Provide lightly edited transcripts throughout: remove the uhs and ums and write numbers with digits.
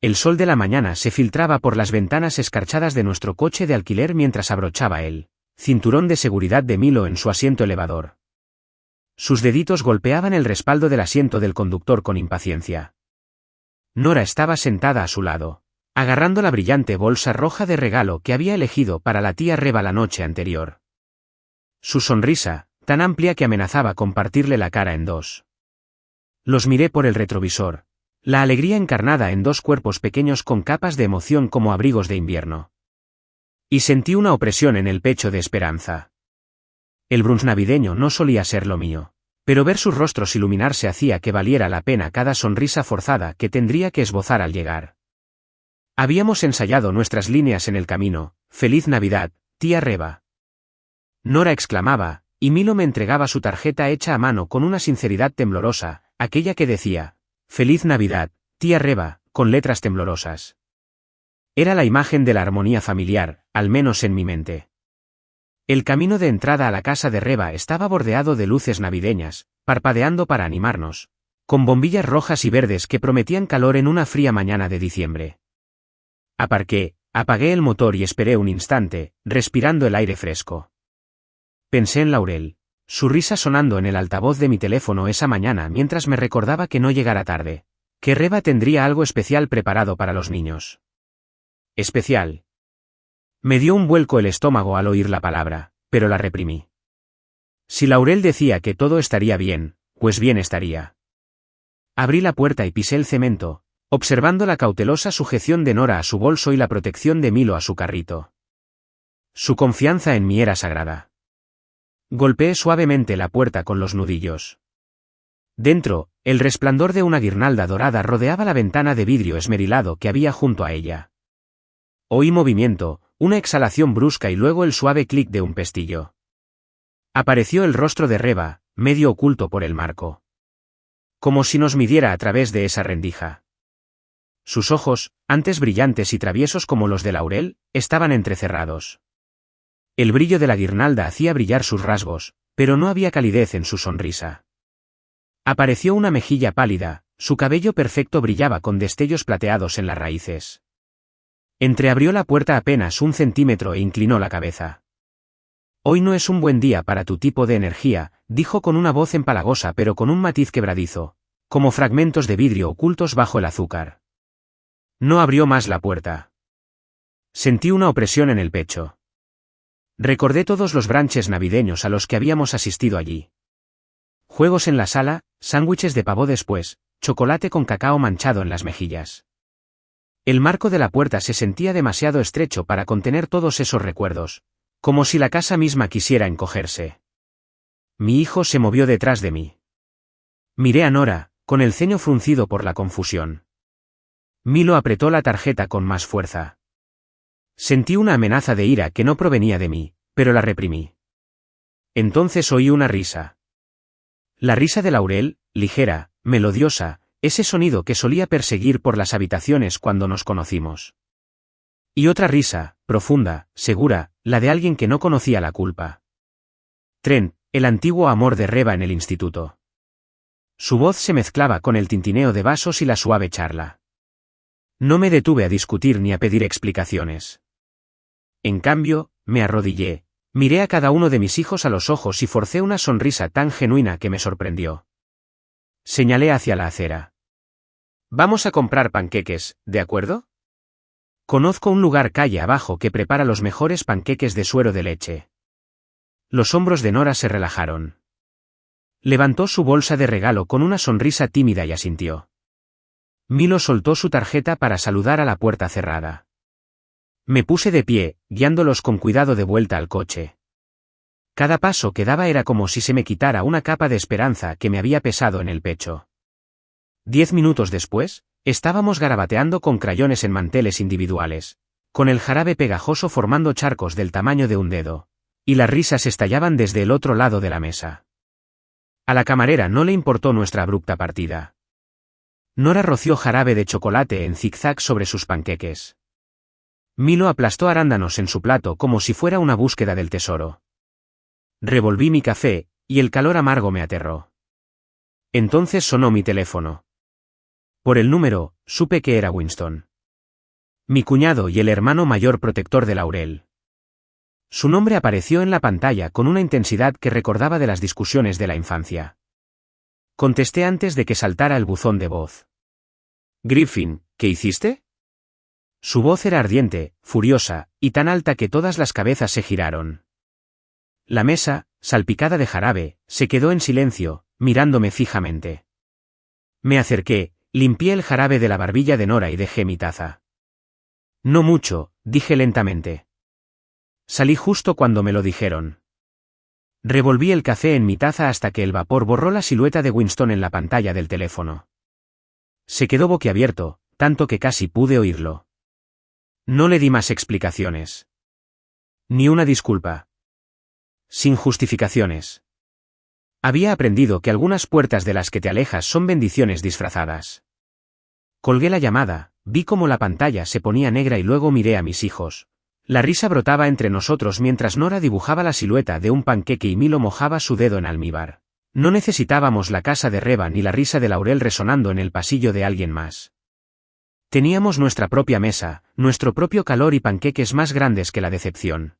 El sol de la mañana se filtraba por las ventanas escarchadas de nuestro coche de alquiler mientras abrochaba el cinturón de seguridad de Milo en su asiento elevador. Sus deditos golpeaban el respaldo del asiento del conductor con impaciencia. Nora estaba sentada a su lado, agarrando la brillante bolsa roja de regalo que había elegido para la tía Reba la noche anterior. Su sonrisa, tan amplia que amenazaba con partirle la cara en dos. Los miré por el retrovisor, la alegría encarnada en dos cuerpos pequeños con capas de emoción como abrigos de invierno. Y sentí una opresión en el pecho de esperanza. El brunch navideño no solía ser lo mío, pero ver sus rostros iluminarse hacía que valiera la pena cada sonrisa forzada que tendría que esbozar al llegar. Habíamos ensayado nuestras líneas en el camino: «Feliz Navidad, tía Reba». Nora exclamaba, y Milo me entregaba su tarjeta hecha a mano con una sinceridad temblorosa, aquella que decía: «Feliz Navidad, tía Reba», con letras temblorosas. Era la imagen de la armonía familiar, al menos en mi mente. El camino de entrada a la casa de Reba estaba bordeado de luces navideñas, parpadeando para animarnos, con bombillas rojas y verdes que prometían calor en una fría mañana de diciembre. Aparqué, apagué el motor y esperé un instante, respirando el aire fresco. Pensé en Laurel, su risa sonando en el altavoz de mi teléfono esa mañana mientras me recordaba que no llegara tarde, que Reba tendría algo especial preparado para los niños. Especial. Me dio un vuelco el estómago al oír la palabra, pero la reprimí. Si Laurel decía que todo estaría bien, pues bien estaría. Abrí la puerta y pisé el cemento, observando la cautelosa sujeción de Nora a su bolso y la protección de Milo a su carrito. Su confianza en mí era sagrada. Golpeé suavemente la puerta con los nudillos. Dentro, el resplandor de una guirnalda dorada rodeaba la ventana de vidrio esmerilado que había junto a ella. Oí movimiento, una exhalación brusca y luego el suave clic de un pestillo. Apareció el rostro de Reba, medio oculto por el marco. Como si nos midiera a través de esa rendija. Sus ojos, antes brillantes y traviesos como los de Laurel, estaban entrecerrados. El brillo de la guirnalda hacía brillar sus rasgos, pero no había calidez en su sonrisa. Apareció una mejilla pálida, su cabello perfecto brillaba con destellos plateados en las raíces. Entreabrió la puerta apenas un centímetro e inclinó la cabeza. «Hoy no es un buen día para tu tipo de energía», dijo con una voz empalagosa pero con un matiz quebradizo, como fragmentos de vidrio ocultos bajo el azúcar. No abrió más la puerta. Sentí una opresión en el pecho. Recordé todos los brunches navideños a los que habíamos asistido allí. Juegos en la sala, sándwiches de pavo después, chocolate con cacao manchado en las mejillas. El marco de la puerta se sentía demasiado estrecho para contener todos esos recuerdos, como si la casa misma quisiera encogerse. Mi hijo se movió detrás de mí. Miré a Nora, con el ceño fruncido por la confusión. Milo apretó la tarjeta con más fuerza. Sentí una amenaza de ira que no provenía de mí, pero la reprimí. Entonces oí una risa. La risa de Laurel, ligera, melodiosa, ese sonido que solía perseguir por las habitaciones cuando nos conocimos. Y otra risa, profunda, segura, la de alguien que no conocía la culpa. Trent, el antiguo amor de Reba en el instituto. Su voz se mezclaba con el tintineo de vasos y la suave charla. No me detuve a discutir ni a pedir explicaciones. En cambio, me arrodillé, miré a cada uno de mis hijos a los ojos y forcé una sonrisa tan genuina que me sorprendió. Señalé hacia la acera. «Vamos a comprar panqueques, ¿de acuerdo? Conozco un lugar calle abajo que prepara los mejores panqueques de suero de leche». Los hombros de Nora se relajaron. Levantó su bolsa de regalo con una sonrisa tímida y asintió. Milo soltó su tarjeta para saludar a la puerta cerrada. Me puse de pie, guiándolos con cuidado de vuelta al coche. Cada paso que daba era como si se me quitara una capa de esperanza que me había pesado en el pecho. 10 minutos después, estábamos garabateando con crayones en manteles individuales, con el jarabe pegajoso formando charcos del tamaño de un dedo, y las risas estallaban desde el otro lado de la mesa. A la camarera no le importó nuestra abrupta partida. Nora roció jarabe de chocolate en zigzag sobre sus panqueques. Milo aplastó arándanos en su plato como si fuera una búsqueda del tesoro. Revolví mi café, y el calor amargo me aterró. Entonces sonó mi teléfono. Por el número, supe que era Winston. Mi cuñado y el hermano mayor protector de Laurel. Su nombre apareció en la pantalla con una intensidad que recordaba de las discusiones de la infancia. Contesté antes de que saltara el buzón de voz. Griffin, ¿qué hiciste? Su voz era ardiente, furiosa, y tan alta que todas las cabezas se giraron. La mesa, salpicada de jarabe, se quedó en silencio, mirándome fijamente. Me acerqué, limpié el jarabe de la barbilla de Nora y dejé mi taza. No mucho, dije lentamente. Salí justo cuando me lo dijeron. Revolví el café en mi taza hasta que el vapor borró la silueta de Winston en la pantalla del teléfono. Se quedó boquiabierto, tanto que casi pude oírlo. No le di más explicaciones. Ni una disculpa. Sin justificaciones. Había aprendido que algunas puertas de las que te alejas son bendiciones disfrazadas. Colgué la llamada, vi cómo la pantalla se ponía negra y luego miré a mis hijos. La risa brotaba entre nosotros mientras Nora dibujaba la silueta de un panqueque y Milo mojaba su dedo en almíbar. No necesitábamos la casa de Reba ni la risa de Laurel resonando en el pasillo de alguien más. Teníamos nuestra propia mesa, nuestro propio calor y panqueques más grandes que la decepción.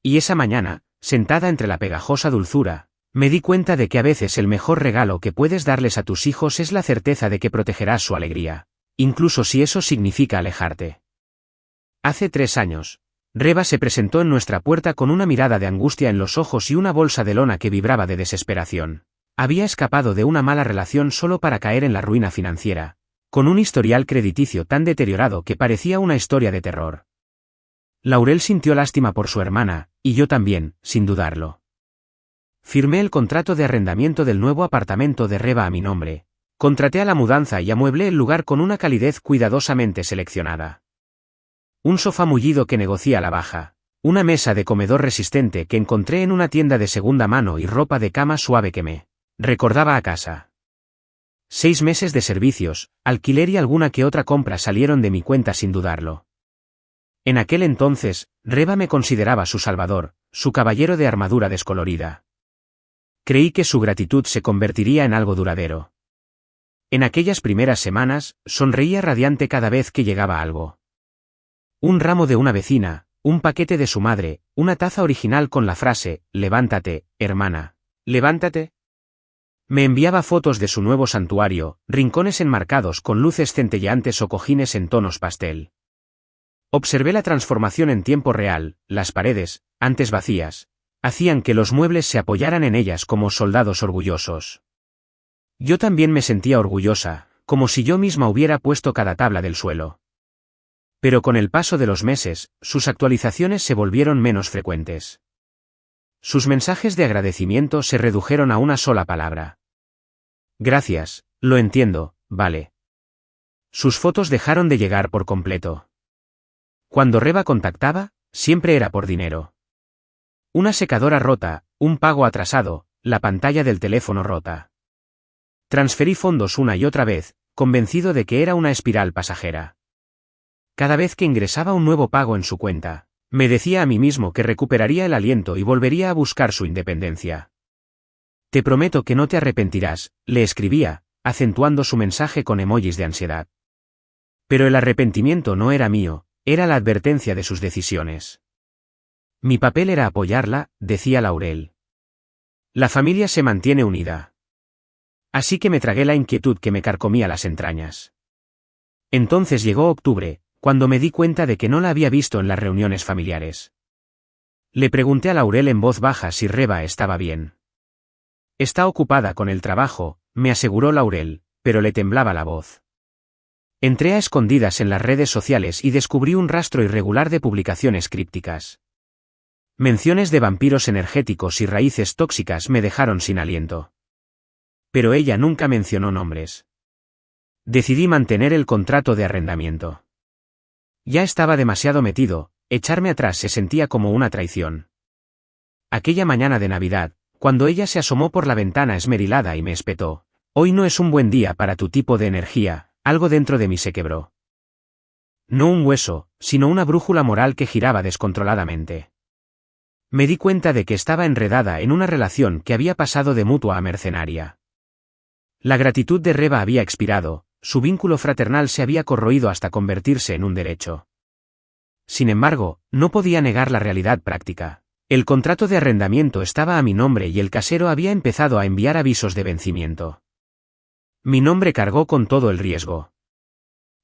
Y esa mañana, sentada entre la pegajosa dulzura, me di cuenta de que a veces el mejor regalo que puedes darles a tus hijos es la certeza de que protegerás su alegría, incluso si eso significa alejarte. Hace 3 años, Reba se presentó en nuestra puerta con una mirada de angustia en los ojos y una bolsa de lona que vibraba de desesperación. Había escapado de una mala relación solo para caer en la ruina financiera, con un historial crediticio tan deteriorado que parecía una historia de terror. Laurel sintió lástima por su hermana, y yo también, sin dudarlo. Firmé el contrato de arrendamiento del nuevo apartamento de Reba a mi nombre, contraté a la mudanza y amueblé el lugar con una calidez cuidadosamente seleccionada. Un sofá mullido que negocía a la baja, una mesa de comedor resistente que encontré en una tienda de segunda mano y ropa de cama suave que me recordaba a casa. 6 meses de servicios, alquiler y alguna que otra compra salieron de mi cuenta sin dudarlo. En aquel entonces, Reba me consideraba su salvador, su caballero de armadura descolorida. Creí que su gratitud se convertiría en algo duradero. En aquellas primeras semanas, sonreía radiante cada vez que llegaba algo. Un ramo de una vecina, un paquete de su madre, una taza original con la frase, «Levántate, hermana, levántate». Me enviaba fotos de su nuevo santuario, rincones enmarcados con luces centelleantes o cojines en tonos pastel. Observé la transformación en tiempo real, las paredes, antes vacías, hacían que los muebles se apoyaran en ellas como soldados orgullosos. Yo también me sentía orgullosa, como si yo misma hubiera puesto cada tabla del suelo. Pero con el paso de los meses, sus actualizaciones se volvieron menos frecuentes. Sus mensajes de agradecimiento se redujeron a una sola palabra. Gracias, lo entiendo, vale. Sus fotos dejaron de llegar por completo. Cuando Reba contactaba, siempre era por dinero. Una secadora rota, un pago atrasado, la pantalla del teléfono rota. Transferí fondos una y otra vez, convencido de que era una espiral pasajera. Cada vez que ingresaba un nuevo pago en su cuenta, me decía a mí mismo que recuperaría el aliento y volvería a buscar su independencia. Te prometo que no te arrepentirás, le escribía, acentuando su mensaje con emojis de ansiedad. Pero el arrepentimiento no era mío, era la advertencia de sus decisiones. Mi papel era apoyarla, decía Laurel. La familia se mantiene unida. Así que me tragué la inquietud que me carcomía las entrañas. Entonces llegó octubre, cuando me di cuenta de que no la había visto en las reuniones familiares. Le pregunté a Laurel en voz baja si Reba estaba bien. Está ocupada con el trabajo, me aseguró Laurel, pero le temblaba la voz. Entré a escondidas en las redes sociales y descubrí un rastro irregular de publicaciones crípticas. Menciones de vampiros energéticos y raíces tóxicas me dejaron sin aliento. Pero ella nunca mencionó nombres. Decidí mantener el contrato de arrendamiento. Ya estaba demasiado metido, echarme atrás se sentía como una traición. Aquella mañana de Navidad, cuando ella se asomó por la ventana esmerilada y me espetó, «Hoy no es un buen día para tu tipo de energía», algo dentro de mí se quebró. No un hueso, sino una brújula moral que giraba descontroladamente. Me di cuenta de que estaba enredada en una relación que había pasado de mutua a mercenaria. La gratitud de Reba había expirado, su vínculo fraternal se había corroído hasta convertirse en un derecho. Sin embargo, no podía negar la realidad práctica. El contrato de arrendamiento estaba a mi nombre y el casero había empezado a enviar avisos de vencimiento. Mi nombre cargó con todo el riesgo.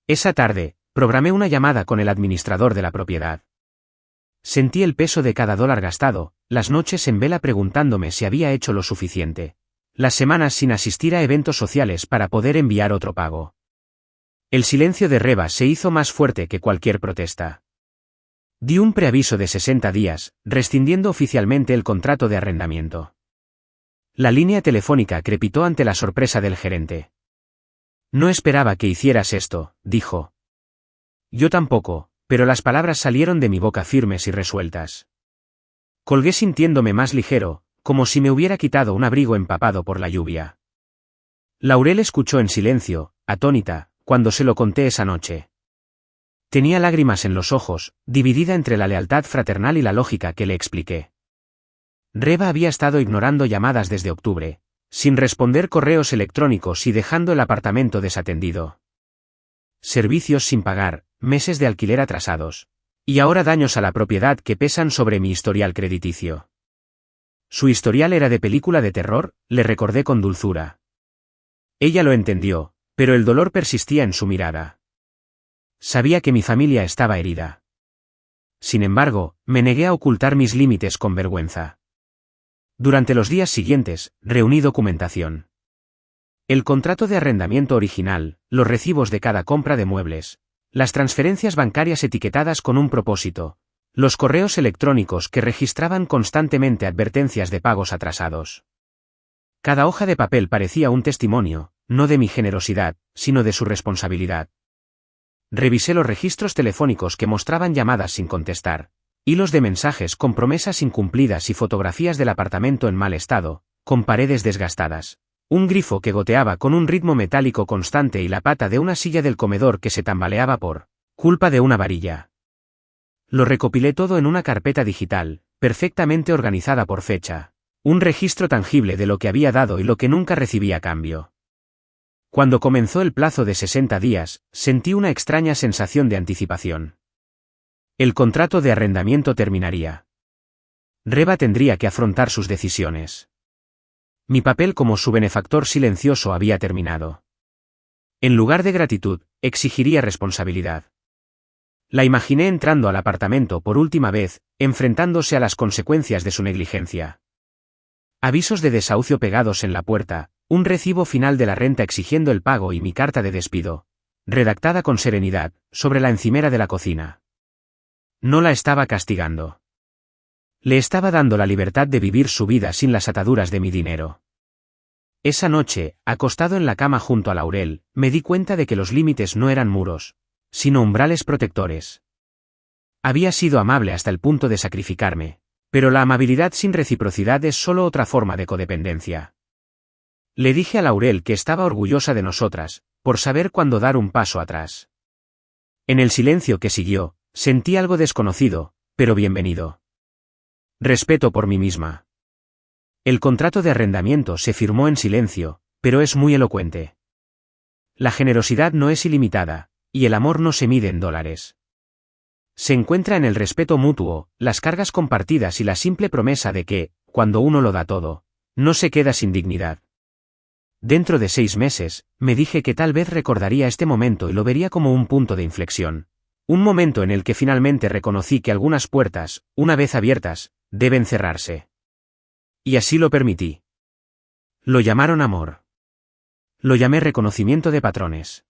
Esa tarde, programé una llamada con el administrador de la propiedad. Sentí el peso de cada dólar gastado, las noches en vela preguntándome si había hecho lo suficiente, las semanas sin asistir a eventos sociales para poder enviar otro pago. El silencio de Reba se hizo más fuerte que cualquier protesta. Di un preaviso de 60 días, rescindiendo oficialmente el contrato de arrendamiento. La línea telefónica crepitó ante la sorpresa del gerente. No esperaba que hicieras esto, dijo. Yo tampoco, pero las palabras salieron de mi boca firmes y resueltas. Colgué sintiéndome más ligero, como si me hubiera quitado un abrigo empapado por la lluvia. Laurel escuchó en silencio, atónita, cuando se lo conté esa noche. Tenía lágrimas en los ojos, dividida entre la lealtad fraternal y la lógica que le expliqué. Reba había estado ignorando llamadas desde octubre, sin responder correos electrónicos y dejando el apartamento desatendido. Servicios sin pagar, meses de alquiler atrasados. Y ahora daños a la propiedad que pesan sobre mi historial crediticio. Su historial era de película de terror, le recordé con dulzura. Ella lo entendió, pero el dolor persistía en su mirada. Sabía que mi familia estaba herida. Sin embargo, me negué a ocultar mis límites con vergüenza. Durante los días siguientes, reuní documentación. El contrato de arrendamiento original, los recibos de cada compra de muebles, las transferencias bancarias etiquetadas con un propósito, los correos electrónicos que registraban constantemente advertencias de pagos atrasados. Cada hoja de papel parecía un testimonio, no de mi generosidad, sino de su responsabilidad. Revisé los registros telefónicos que mostraban llamadas sin contestar, hilos de mensajes con promesas incumplidas y fotografías del apartamento en mal estado, con paredes desgastadas, un grifo que goteaba con un ritmo metálico constante y la pata de una silla del comedor que se tambaleaba por culpa de una varilla. Lo recopilé todo en una carpeta digital, perfectamente organizada por fecha, un registro tangible de lo que había dado y lo que nunca recibí a cambio. Cuando comenzó el plazo de 60 días, sentí una extraña sensación de anticipación. El contrato de arrendamiento terminaría. Reba tendría que afrontar sus decisiones. Mi papel como su benefactor silencioso había terminado. En lugar de gratitud, exigiría responsabilidad. La imaginé entrando al apartamento por última vez, enfrentándose a las consecuencias de su negligencia. Avisos de desahucio pegados en la puerta, un recibo final de la renta exigiendo el pago y mi carta de despido, redactada con serenidad, sobre la encimera de la cocina. No la estaba castigando. Le estaba dando la libertad de vivir su vida sin las ataduras de mi dinero. Esa noche, acostado en la cama junto a Laurel, me di cuenta de que los límites no eran muros, sino umbrales protectores. Había sido amable hasta el punto de sacrificarme, pero la amabilidad sin reciprocidad es solo otra forma de codependencia. Le dije a Laurel que estaba orgullosa de nosotras, por saber cuándo dar un paso atrás. En el silencio que siguió, sentí algo desconocido, pero bienvenido. Respeto por mí misma. El contrato de arrendamiento se firmó en silencio, pero es muy elocuente. La generosidad no es ilimitada, y el amor no se mide en dólares. Se encuentra en el respeto mutuo, las cargas compartidas y la simple promesa de que, cuando uno lo da todo, no se queda sin dignidad. Dentro de 6 meses, me dije que tal vez recordaría este momento y lo vería como un punto de inflexión. Un momento en el que finalmente reconocí que algunas puertas, una vez abiertas, deben cerrarse. Y así lo permití. Lo llamaron amor. Lo llamé reconocimiento de patrones.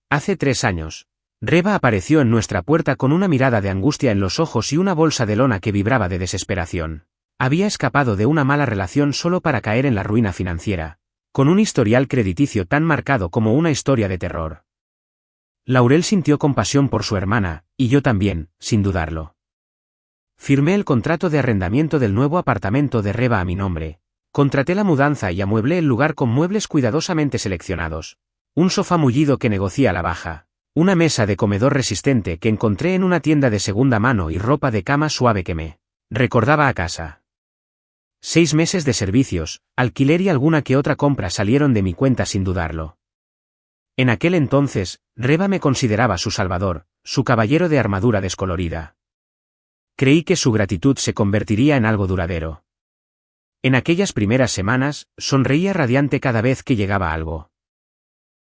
Hace 3 años, Reba apareció en nuestra puerta con una mirada de angustia en los ojos y una bolsa de lona que vibraba de desesperación. Había escapado de una mala relación solo para caer en la ruina financiera, con un historial crediticio tan marcado como una historia de terror. Laurel sintió compasión por su hermana, y yo también, sin dudarlo. Firmé el contrato de arrendamiento del nuevo apartamento de Reba a mi nombre. Contraté la mudanza y amueblé el lugar con muebles cuidadosamente seleccionados. Un sofá mullido que negocia a la baja. Una mesa de comedor resistente que encontré en una tienda de segunda mano y ropa de cama suave que me recordaba a casa. 6 meses de servicios, alquiler y alguna que otra compra salieron de mi cuenta sin dudarlo. En aquel entonces, Reva me consideraba su salvador, su caballero de armadura descolorida. Creí que su gratitud se convertiría en algo duradero. En aquellas primeras semanas, sonreía radiante cada vez que llegaba algo.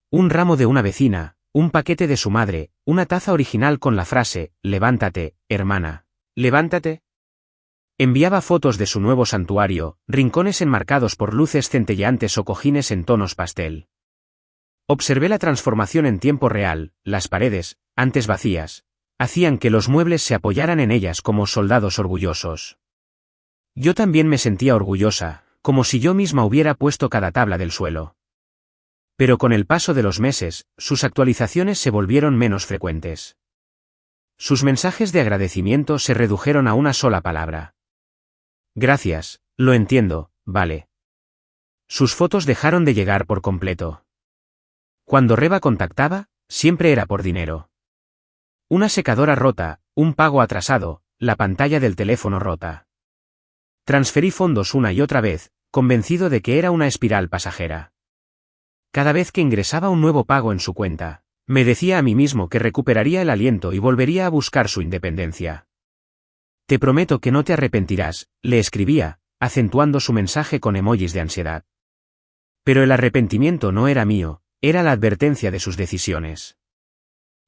Un ramo de una vecina, un paquete de su madre, una taza original con la frase, «Levántate, hermana, levántate». Enviaba fotos de su nuevo santuario, rincones enmarcados por luces centelleantes o cojines en tonos pastel. Observé la transformación en tiempo real, las paredes, antes vacías, hacían que los muebles se apoyaran en ellas como soldados orgullosos. Yo también me sentía orgullosa, como si yo misma hubiera puesto cada tabla del suelo. Pero con el paso de los meses, sus actualizaciones se volvieron menos frecuentes. Sus mensajes de agradecimiento se redujeron a una sola palabra. Gracias, lo entiendo, vale. Sus fotos dejaron de llegar por completo. Cuando Reva contactaba, siempre era por dinero. Una secadora rota, un pago atrasado, la pantalla del teléfono rota. Transferí fondos una y otra vez, convencido de que era una espiral pasajera. Cada vez que ingresaba un nuevo pago en su cuenta, me decía a mí mismo que recuperaría el aliento y volvería a buscar su independencia. Te prometo que no te arrepentirás, le escribía, acentuando su mensaje con emojis de ansiedad. Pero el arrepentimiento no era mío, era la advertencia de sus decisiones.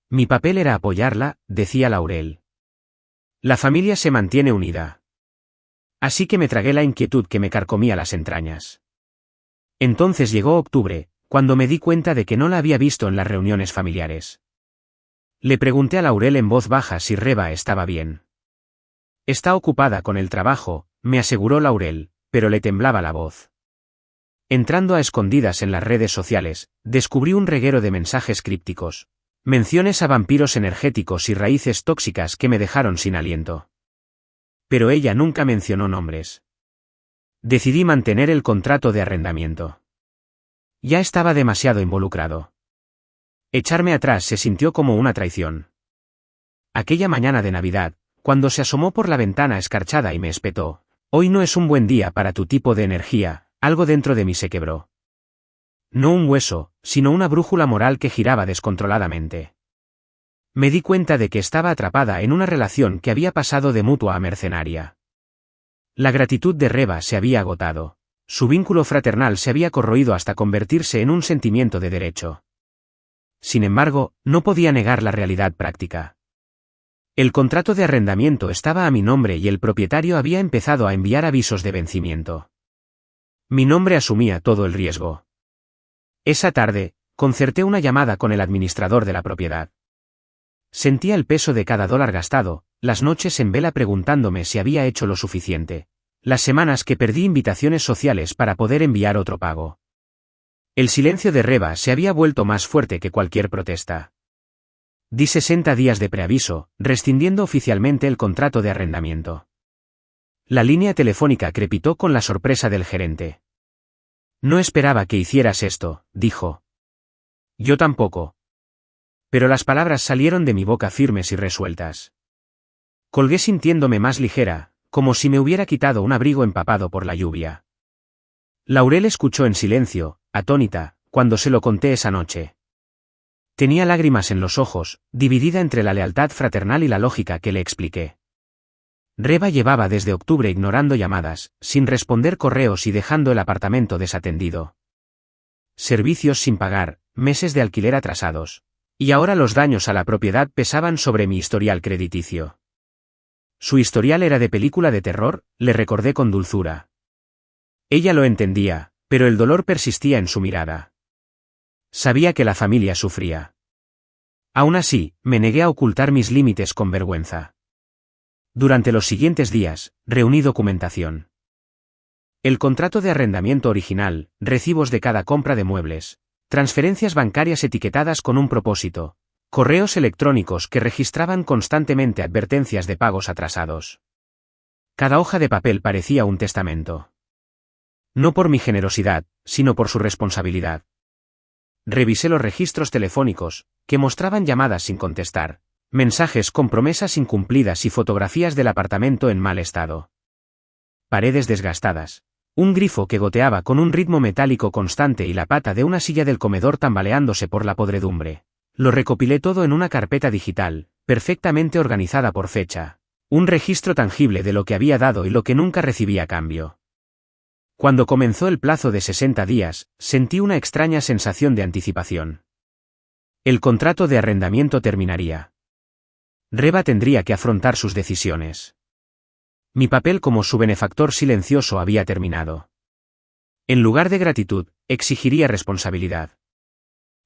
Mi papel era apoyarla, decía Laurel. La familia se mantiene unida. Así que me tragué la inquietud que me carcomía las entrañas. Entonces llegó octubre, cuando me di cuenta de que no la había visto en las reuniones familiares. Le pregunté a Laurel en voz baja si Reva estaba bien. Está ocupada con el trabajo, me aseguró Laurel, pero le temblaba la voz. Entrando a escondidas en las redes sociales, descubrí un reguero de mensajes crípticos, menciones a vampiros energéticos y raíces tóxicas que me dejaron sin aliento. Pero ella nunca mencionó nombres. Decidí mantener el contrato de arrendamiento. Ya estaba demasiado involucrado. Echarme atrás se sintió como una traición. Aquella mañana de Navidad, cuando se asomó por la ventana escarchada y me espetó, «Hoy no es un buen día para tu tipo de energía», algo dentro de mí se quebró. No un hueso, sino una brújula moral que giraba descontroladamente. Me di cuenta de que estaba atrapada en una relación que había pasado de mutua a mercenaria. La gratitud de Reva se había agotado. Su vínculo fraternal se había corroído hasta convertirse en un sentimiento de derecho. Sin embargo, no podía negar la realidad práctica. El contrato de arrendamiento estaba a mi nombre y el propietario había empezado a enviar avisos de vencimiento. Mi nombre asumía todo el riesgo. Esa tarde, concerté una llamada con el administrador de la propiedad. Sentía el peso de cada dólar gastado, las noches en vela preguntándome si había hecho lo suficiente, las semanas que perdí invitaciones sociales para poder enviar otro pago. El silencio de Reva se había vuelto más fuerte que cualquier protesta. Di 60 días de preaviso, rescindiendo oficialmente el contrato de arrendamiento. La línea telefónica crepitó con la sorpresa del gerente. No esperaba que hicieras esto, dijo. Yo tampoco. Pero las palabras salieron de mi boca firmes y resueltas. Colgué sintiéndome más ligera, como si me hubiera quitado un abrigo empapado por la lluvia. Laurel escuchó en silencio, atónita, cuando se lo conté esa noche. Tenía lágrimas en los ojos, dividida entre la lealtad fraternal y la lógica que le expliqué. Reva llevaba desde octubre ignorando llamadas, sin responder correos y dejando el apartamento desatendido. Servicios sin pagar, meses de alquiler atrasados. Y ahora los daños a la propiedad pesaban sobre mi historial crediticio. Su historial era de película de terror, le recordé con dulzura. Ella lo entendía, pero el dolor persistía en su mirada. Sabía que la familia sufría. Aún así, me negué a ocultar mis límites con vergüenza. Durante los siguientes días, reuní documentación. El contrato de arrendamiento original, recibos de cada compra de muebles, transferencias bancarias etiquetadas con un propósito, correos electrónicos que registraban constantemente advertencias de pagos atrasados. Cada hoja de papel parecía un testamento. No por mi generosidad, sino por su responsabilidad. Revisé los registros telefónicos, que mostraban llamadas sin contestar, mensajes con promesas incumplidas y fotografías del apartamento en mal estado. Paredes desgastadas, Un grifo que goteaba con un ritmo metálico constante y la pata de una silla del comedor tambaleándose por la podredumbre. Lo recopilé todo en una carpeta digital, perfectamente organizada por fecha. Un registro tangible de lo que había dado y lo que nunca recibí a cambio. Cuando comenzó el plazo de 60 días, sentí una extraña sensación de anticipación. El contrato de arrendamiento terminaría. Reba tendría que afrontar sus decisiones. Mi papel como su benefactor silencioso había terminado. En lugar de gratitud, exigiría responsabilidad.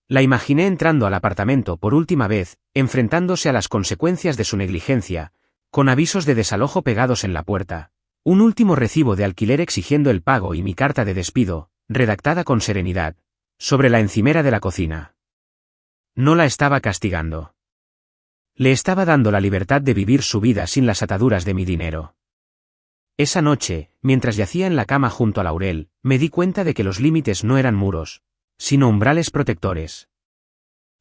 La imaginé entrando al apartamento por última vez, enfrentándose a las consecuencias de su negligencia, con avisos de desalojo pegados en la puerta, un último recibo de alquiler exigiendo el pago y mi carta de despido, redactada con serenidad, sobre la encimera de la cocina. No la estaba castigando. Le estaba dando la libertad de vivir su vida sin las ataduras de mi dinero. Esa noche, mientras yacía en la cama junto a Laurel, me di cuenta de que los límites no eran muros, sino umbrales protectores.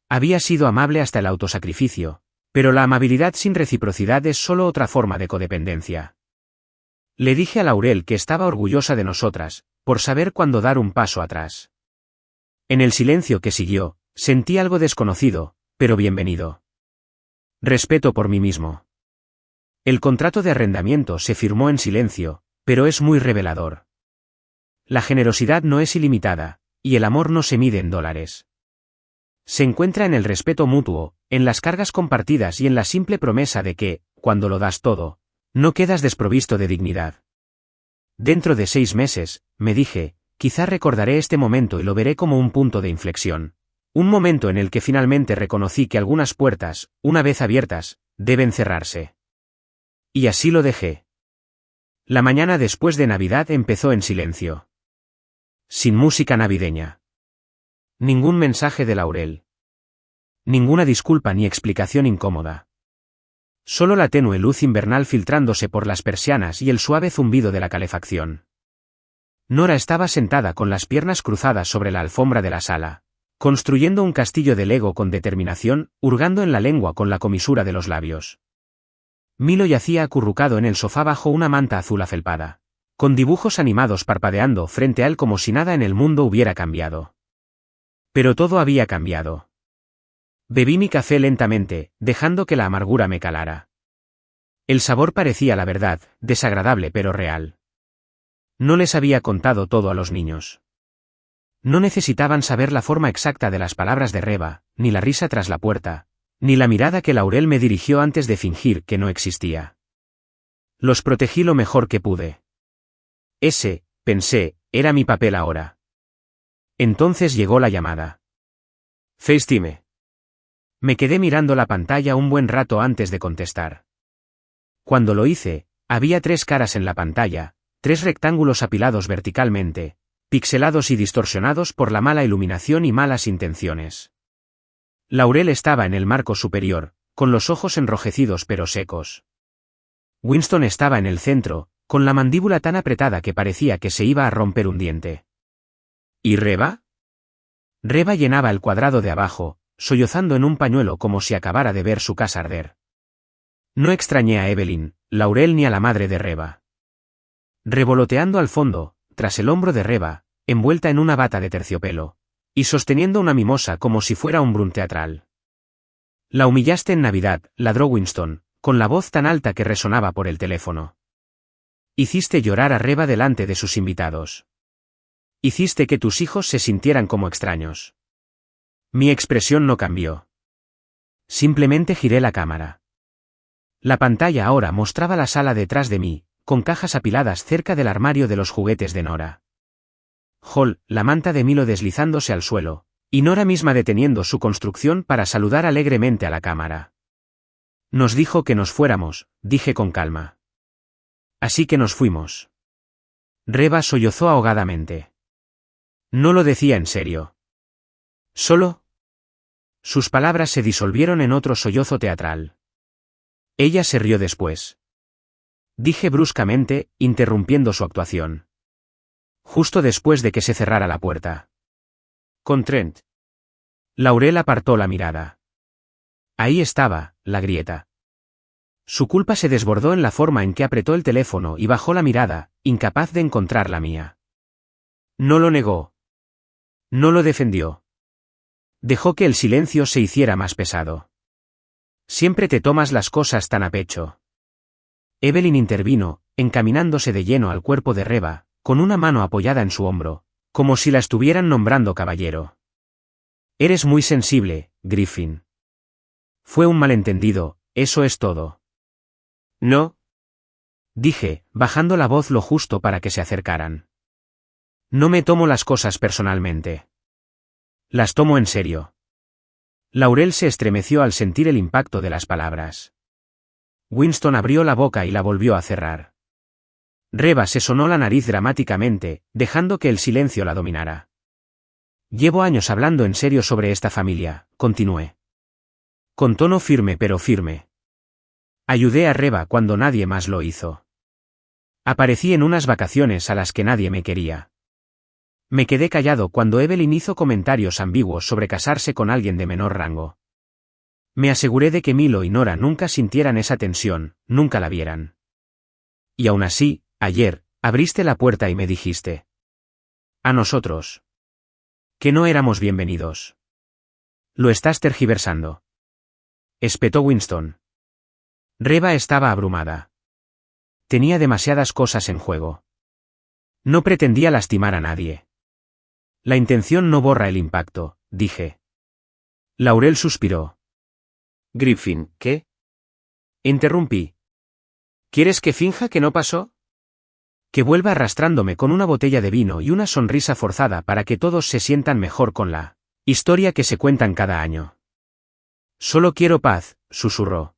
Había sido amable hasta el autosacrificio, pero la amabilidad sin reciprocidad es solo otra forma de codependencia. Le dije a Laurel que estaba orgullosa de nosotras, por saber cuándo dar un paso atrás. En el silencio que siguió, sentí algo desconocido, pero bienvenido. Respeto por mí mismo. El contrato de arrendamiento se firmó en silencio, pero es muy revelador. La generosidad no es ilimitada, y el amor no se mide en dólares. Se encuentra en el respeto mutuo, en las cargas compartidas y en la simple promesa de que, cuando lo das todo, no quedas desprovisto de dignidad. Dentro de 6 meses, me dije, quizá recordaré este momento y lo veré como un punto de inflexión. Un momento en el que finalmente reconocí que algunas puertas, una vez abiertas, deben cerrarse. Y así lo dejé. La mañana después de Navidad empezó en silencio. Sin música navideña. Ningún mensaje de Laurel. Ninguna disculpa ni explicación incómoda. Solo la tenue luz invernal filtrándose por las persianas y el suave zumbido de la calefacción. Nora estaba sentada con las piernas cruzadas sobre la alfombra de la sala, construyendo un castillo de Lego con determinación, hurgando en la lengua con la comisura de los labios. Milo yacía acurrucado en el sofá bajo una manta azul afelpada, con dibujos animados parpadeando frente a él como si nada en el mundo hubiera cambiado. Pero todo había cambiado. Bebí mi café lentamente, dejando que la amargura me calara. El sabor parecía la verdad, desagradable pero real. No les había contado todo a los niños. No necesitaban saber la forma exacta de las palabras de Reba, ni la risa tras la puerta, ni la mirada que Laurel me dirigió antes de fingir que no existía. Los protegí lo mejor que pude. Ese, pensé, era mi papel ahora. Entonces llegó la llamada. FaceTime. Me quedé mirando la pantalla un buen rato antes de contestar. Cuando lo hice, había 3 caras en la pantalla, 3 rectángulos apilados verticalmente, pixelados y distorsionados por la mala iluminación y malas intenciones. Laurel estaba en el marco superior, con los ojos enrojecidos pero secos. Winston estaba en el centro, con la mandíbula tan apretada que parecía que se iba a romper un diente. ¿Y Reba? Reba llenaba el cuadrado de abajo, sollozando en un pañuelo como si acabara de ver su casa arder. No extrañé a Evelyn, Laurel ni a la madre de Reba. Revoloteando al fondo, tras el hombro de Reba, envuelta en una bata de terciopelo, y sosteniendo una mimosa como si fuera un brun teatral. La humillaste en Navidad, ladró Winston, con la voz tan alta que resonaba por el teléfono. Hiciste llorar a Reba delante de sus invitados. Hiciste que tus hijos se sintieran como extraños. Mi expresión no cambió. Simplemente giré la cámara. La pantalla ahora mostraba la sala detrás de mí, con cajas apiladas cerca del armario de los juguetes de Nora. Hall, la manta de Milo deslizándose al suelo, y Nora misma deteniendo su construcción para saludar alegremente a la cámara. Nos dijo que nos fuéramos, dije con calma. Así que nos fuimos. Reba sollozó ahogadamente. No lo decía en serio. ¿Solo? Sus palabras se disolvieron en otro sollozo teatral. Ella se rió después. Dije bruscamente, interrumpiendo su actuación. Justo después de que se cerrara la puerta. Con Trent. Laurel apartó la mirada. Ahí estaba, la grieta. Su culpa se desbordó en la forma en que apretó el teléfono y bajó la mirada, incapaz de encontrar la mía. No lo negó. No lo defendió. Dejó que el silencio se hiciera más pesado. Siempre te tomas las cosas tan a pecho. Evelyn intervino, encaminándose de lleno al cuerpo de Reva, con una mano apoyada en su hombro, como si la estuvieran nombrando caballero. Eres muy sensible, Griffin. Fue un malentendido, eso es todo. No. Dije, bajando la voz lo justo para que se acercaran. No me tomo las cosas personalmente. Las tomo en serio. Laurel se estremeció al sentir el impacto de las palabras. Winston abrió la boca y la volvió a cerrar. Reva se sonó la nariz dramáticamente, dejando que el silencio la dominara. Llevo años hablando en serio sobre esta familia, continué. Con tono firme pero firme. Ayudé a Reva cuando nadie más lo hizo. Aparecí en unas vacaciones a las que nadie me quería. Me quedé callado cuando Evelyn hizo comentarios ambiguos sobre casarse con alguien de menor rango. Me aseguré de que Milo y Nora nunca sintieran esa tensión, nunca la vieran. Y aún así, ayer, abriste la puerta y me dijiste. A nosotros. Que no éramos bienvenidos. Lo estás tergiversando. Espetó Winston. Reva estaba abrumada. Tenía demasiadas cosas en juego. No pretendía lastimar a nadie. La intención no borra el impacto, dije. Laurel suspiró. Griffin, ¿qué? Interrumpí. ¿Quieres que finja que no pasó? Que vuelva arrastrándome con una botella de vino y una sonrisa forzada para que todos se sientan mejor con la historia que se cuentan cada año. Solo quiero paz, susurró.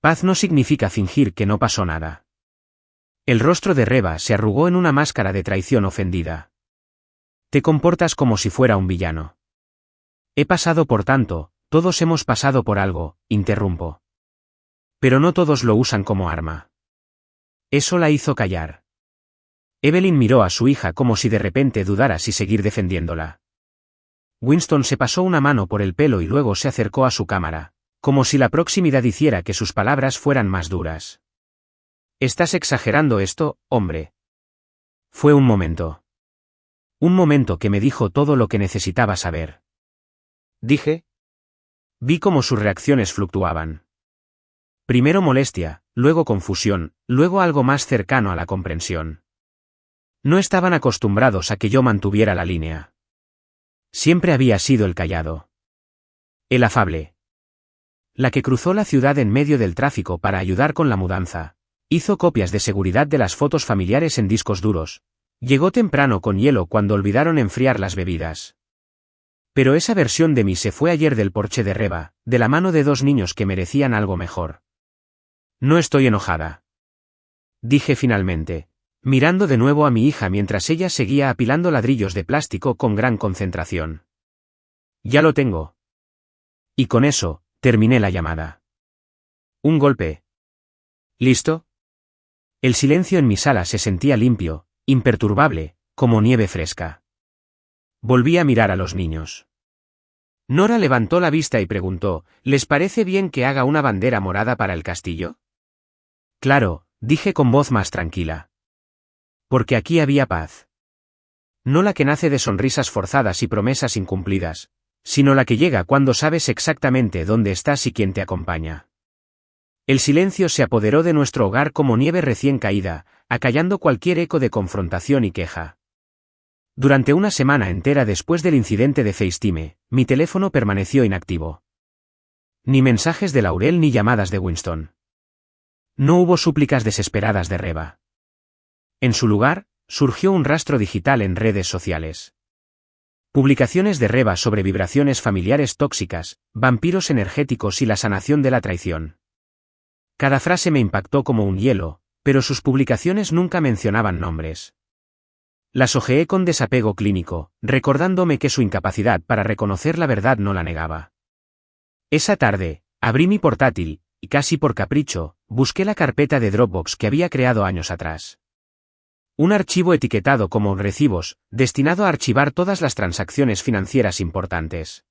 Paz no significa fingir que no pasó nada. El rostro de Reva se arrugó en una máscara de traición ofendida. Te comportas como si fuera un villano. He pasado por tanto, todos hemos pasado por algo, interrumpo. Pero no todos lo usan como arma. Eso la hizo callar. Evelyn miró a su hija como si de repente dudara si seguir defendiéndola. Winston se pasó una mano por el pelo y luego se acercó a su cámara, como si la proximidad hiciera que sus palabras fueran más duras. Estás exagerando esto, hombre. Fue un momento. Un momento que me dijo todo lo que necesitaba saber. Dije. Vi cómo sus reacciones fluctuaban. Primero molestia, luego confusión, luego algo más cercano a la comprensión. No estaban acostumbrados a que yo mantuviera la línea. Siempre había sido el callado. El afable. La que cruzó la ciudad en medio del tráfico para ayudar con la mudanza. Hizo copias de seguridad de las fotos familiares en discos duros. Llegó temprano con hielo cuando olvidaron enfriar las bebidas. Pero esa versión de mí se fue ayer del porche de Reva, de la mano de dos niños que merecían algo mejor. No estoy enojada. Dije finalmente, mirando de nuevo a mi hija mientras ella seguía apilando ladrillos de plástico con gran concentración. Ya lo tengo. Y con eso, terminé la llamada. Un golpe. ¿Listo? El silencio en mi sala se sentía limpio, imperturbable, como nieve fresca. Volví a mirar a los niños. Nora levantó la vista y preguntó, ¿les parece bien que haga una bandera morada para el castillo? Claro, dije con voz más tranquila. Porque aquí había paz. No la que nace de sonrisas forzadas y promesas incumplidas, sino la que llega cuando sabes exactamente dónde estás y quién te acompaña. El silencio se apoderó de nuestro hogar como nieve recién caída, acallando cualquier eco de confrontación y queja. Durante una semana entera después del incidente de FaceTime, mi teléfono permaneció inactivo. Ni mensajes de Laurel ni llamadas de Winston. No hubo súplicas desesperadas de Reva. En su lugar, surgió un rastro digital en redes sociales. Publicaciones de Reva sobre vibraciones familiares tóxicas, vampiros energéticos y la sanación de la traición. Cada frase me impactó como un hielo, pero sus publicaciones nunca mencionaban nombres. Las hojeé con desapego clínico, recordándome que su incapacidad para reconocer la verdad no la negaba. Esa tarde, abrí mi portátil, y casi por capricho, busqué la carpeta de Dropbox que había creado años atrás. Un archivo etiquetado como recibos, destinado a archivar todas las transacciones financieras importantes.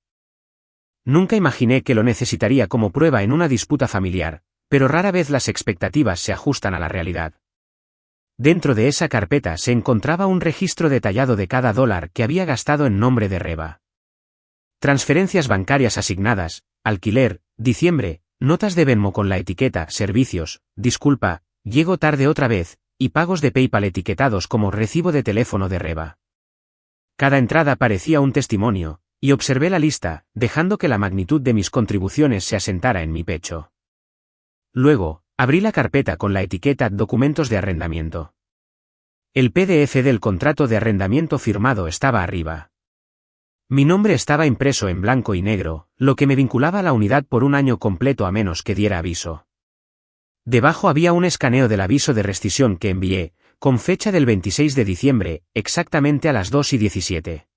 Nunca imaginé que lo necesitaría como prueba en una disputa familiar, pero rara vez las expectativas se ajustan a la realidad. Dentro de esa carpeta se encontraba un registro detallado de cada dólar que había gastado en nombre de Reba. Transferencias bancarias asignadas, alquiler, diciembre, notas de Venmo con la etiqueta servicios, disculpa, llego tarde otra vez, y pagos de PayPal etiquetados como recibo de teléfono de Reba. Cada entrada parecía un testimonio, y observé la lista, dejando que la magnitud de mis contribuciones se asentara en mi pecho. Luego, abrí la carpeta con la etiqueta documentos de arrendamiento. El PDF del contrato de arrendamiento firmado estaba arriba. Mi nombre estaba impreso en blanco y negro, lo que me vinculaba a la unidad por un año completo a menos que diera aviso. Debajo había un escaneo del aviso de rescisión que envié, con fecha del 26 de diciembre, exactamente a las 2:17.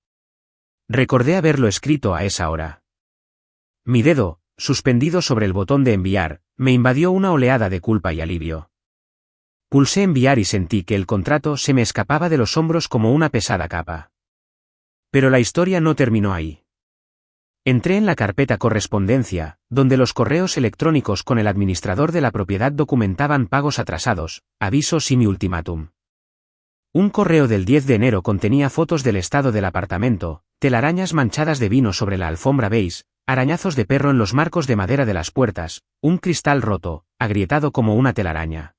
Recordé haberlo escrito a esa hora. Mi dedo, suspendido sobre el botón de enviar, me invadió una oleada de culpa y alivio. Pulsé enviar y sentí que el contrato se me escapaba de los hombros como una pesada capa. Pero la historia no terminó ahí. Entré en la carpeta correspondencia, donde los correos electrónicos con el administrador de la propiedad documentaban pagos atrasados, avisos y mi ultimátum. Un correo del 10 de enero contenía fotos del estado del apartamento, telarañas manchadas de vino sobre la alfombra beige, arañazos de perro en los marcos de madera de las puertas, un cristal roto, agrietado como una telaraña.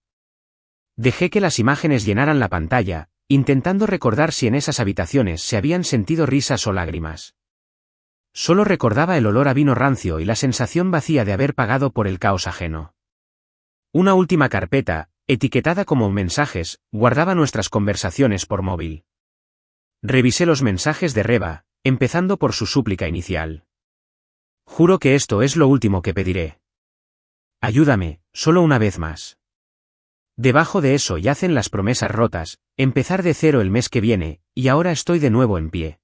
Dejé que las imágenes llenaran la pantalla, intentando recordar si en esas habitaciones se habían sentido risas o lágrimas. Solo recordaba el olor a vino rancio y la sensación vacía de haber pagado por el caos ajeno. Una última carpeta, etiquetada como mensajes, guardaba nuestras conversaciones por móvil. Revisé los mensajes de Reba, empezando por su súplica inicial. Juro que esto es lo último que pediré. Ayúdame, solo una vez más. Debajo de eso yacen las promesas rotas, empezar de cero el mes que viene, y ahora estoy de nuevo en pie.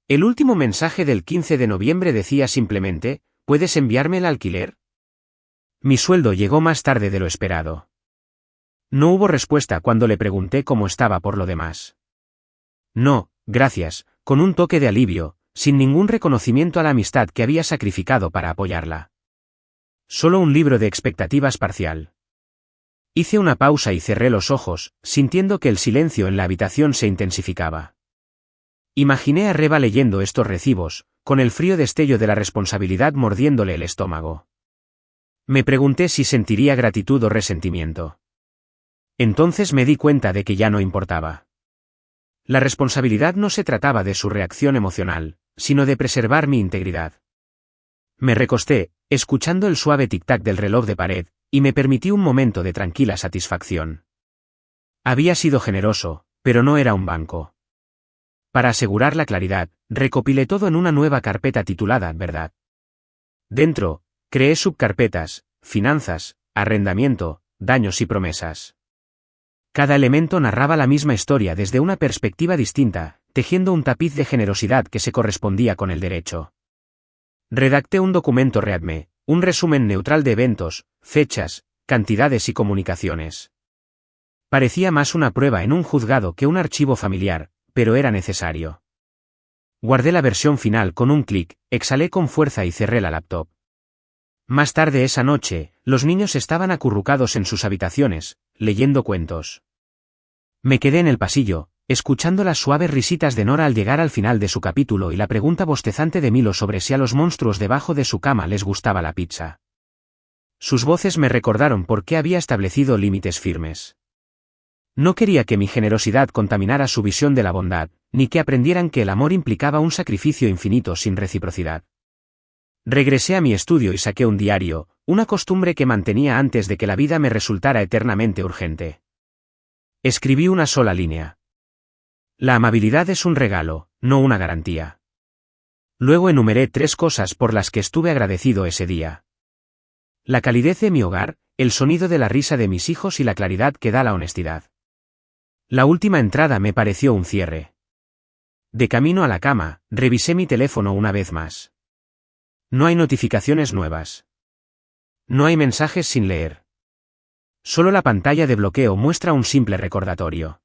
El último mensaje del 15 de noviembre decía simplemente, ¿puedes enviarme el alquiler? Mi sueldo llegó más tarde de lo esperado. No hubo respuesta cuando le pregunté cómo estaba por lo demás. No, gracias, con un toque de alivio, sin ningún reconocimiento a la amistad que había sacrificado para apoyarla. Solo un libro de expectativas parcial. Hice una pausa y cerré los ojos, sintiendo que el silencio en la habitación se intensificaba. Imaginé a Reba leyendo estos recibos, con el frío destello de la responsabilidad mordiéndole el estómago. Me pregunté si sentiría gratitud o resentimiento. Entonces me di cuenta de que ya no importaba. La responsabilidad no se trataba de su reacción emocional, sino de preservar mi integridad. Me recosté, escuchando el suave tic-tac del reloj de pared, y me permití un momento de tranquila satisfacción. Había sido generoso, pero no era un banco. Para asegurar la claridad, recopilé todo en una nueva carpeta titulada «Verdad». Dentro, creé subcarpetas, finanzas, arrendamiento, daños y promesas. Cada elemento narraba la misma historia desde una perspectiva distinta, tejiendo un tapiz de generosidad que se correspondía con el derecho. Redacté un documento README, un resumen neutral de eventos, fechas, cantidades y comunicaciones. Parecía más una prueba en un juzgado que un archivo familiar, pero era necesario. Guardé la versión final con un clic, exhalé con fuerza y cerré la laptop. Más tarde esa noche, los niños estaban acurrucados en sus habitaciones, leyendo cuentos. Me quedé en el pasillo, escuchando las suaves risitas de Nora al llegar al final de su capítulo y la pregunta bostezante de Milo sobre si a los monstruos debajo de su cama les gustaba la pizza. Sus voces me recordaron por qué había establecido límites firmes. No quería que mi generosidad contaminara su visión de la bondad, ni que aprendieran que el amor implicaba un sacrificio infinito sin reciprocidad. Regresé a mi estudio y saqué un diario, una costumbre que mantenía antes de que la vida me resultara eternamente urgente. Escribí una sola línea. La amabilidad es un regalo, no una garantía. Luego enumeré 3 cosas por las que estuve agradecido ese día. La calidez de mi hogar, el sonido de la risa de mis hijos y la claridad que da la honestidad. La última entrada me pareció un cierre. De camino a la cama, revisé mi teléfono una vez más. No hay notificaciones nuevas. No hay mensajes sin leer. Solo la pantalla de bloqueo muestra un simple recordatorio.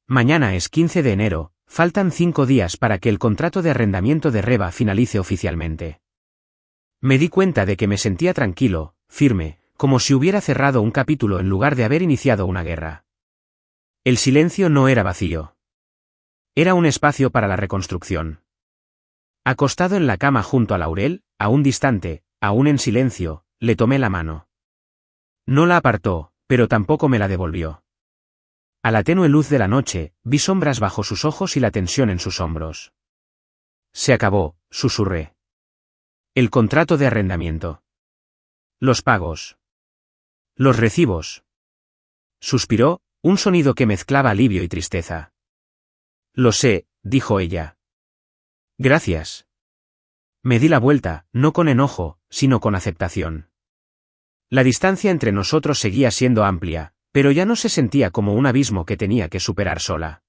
Mañana es 15 de enero, faltan 5 días para que el contrato de arrendamiento de Reba finalice oficialmente. Me di cuenta de que me sentía tranquilo, firme, como si hubiera cerrado un capítulo en lugar de haber iniciado una guerra. El silencio no era vacío. Era un espacio para la reconstrucción. Acostado en la cama junto a Laurel, aún distante, aún en silencio, le tomé la mano. No la apartó, pero tampoco me la devolvió. A la tenue luz de la noche, vi sombras bajo sus ojos y la tensión en sus hombros. Se acabó, susurré. El contrato de arrendamiento. Los pagos. Los recibos. Suspiró, un sonido que mezclaba alivio y tristeza. Lo sé, dijo ella. Gracias. Me di la vuelta, no con enojo, sino con aceptación. La distancia entre nosotros seguía siendo amplia, pero ya no se sentía como un abismo que tenía que superar sola.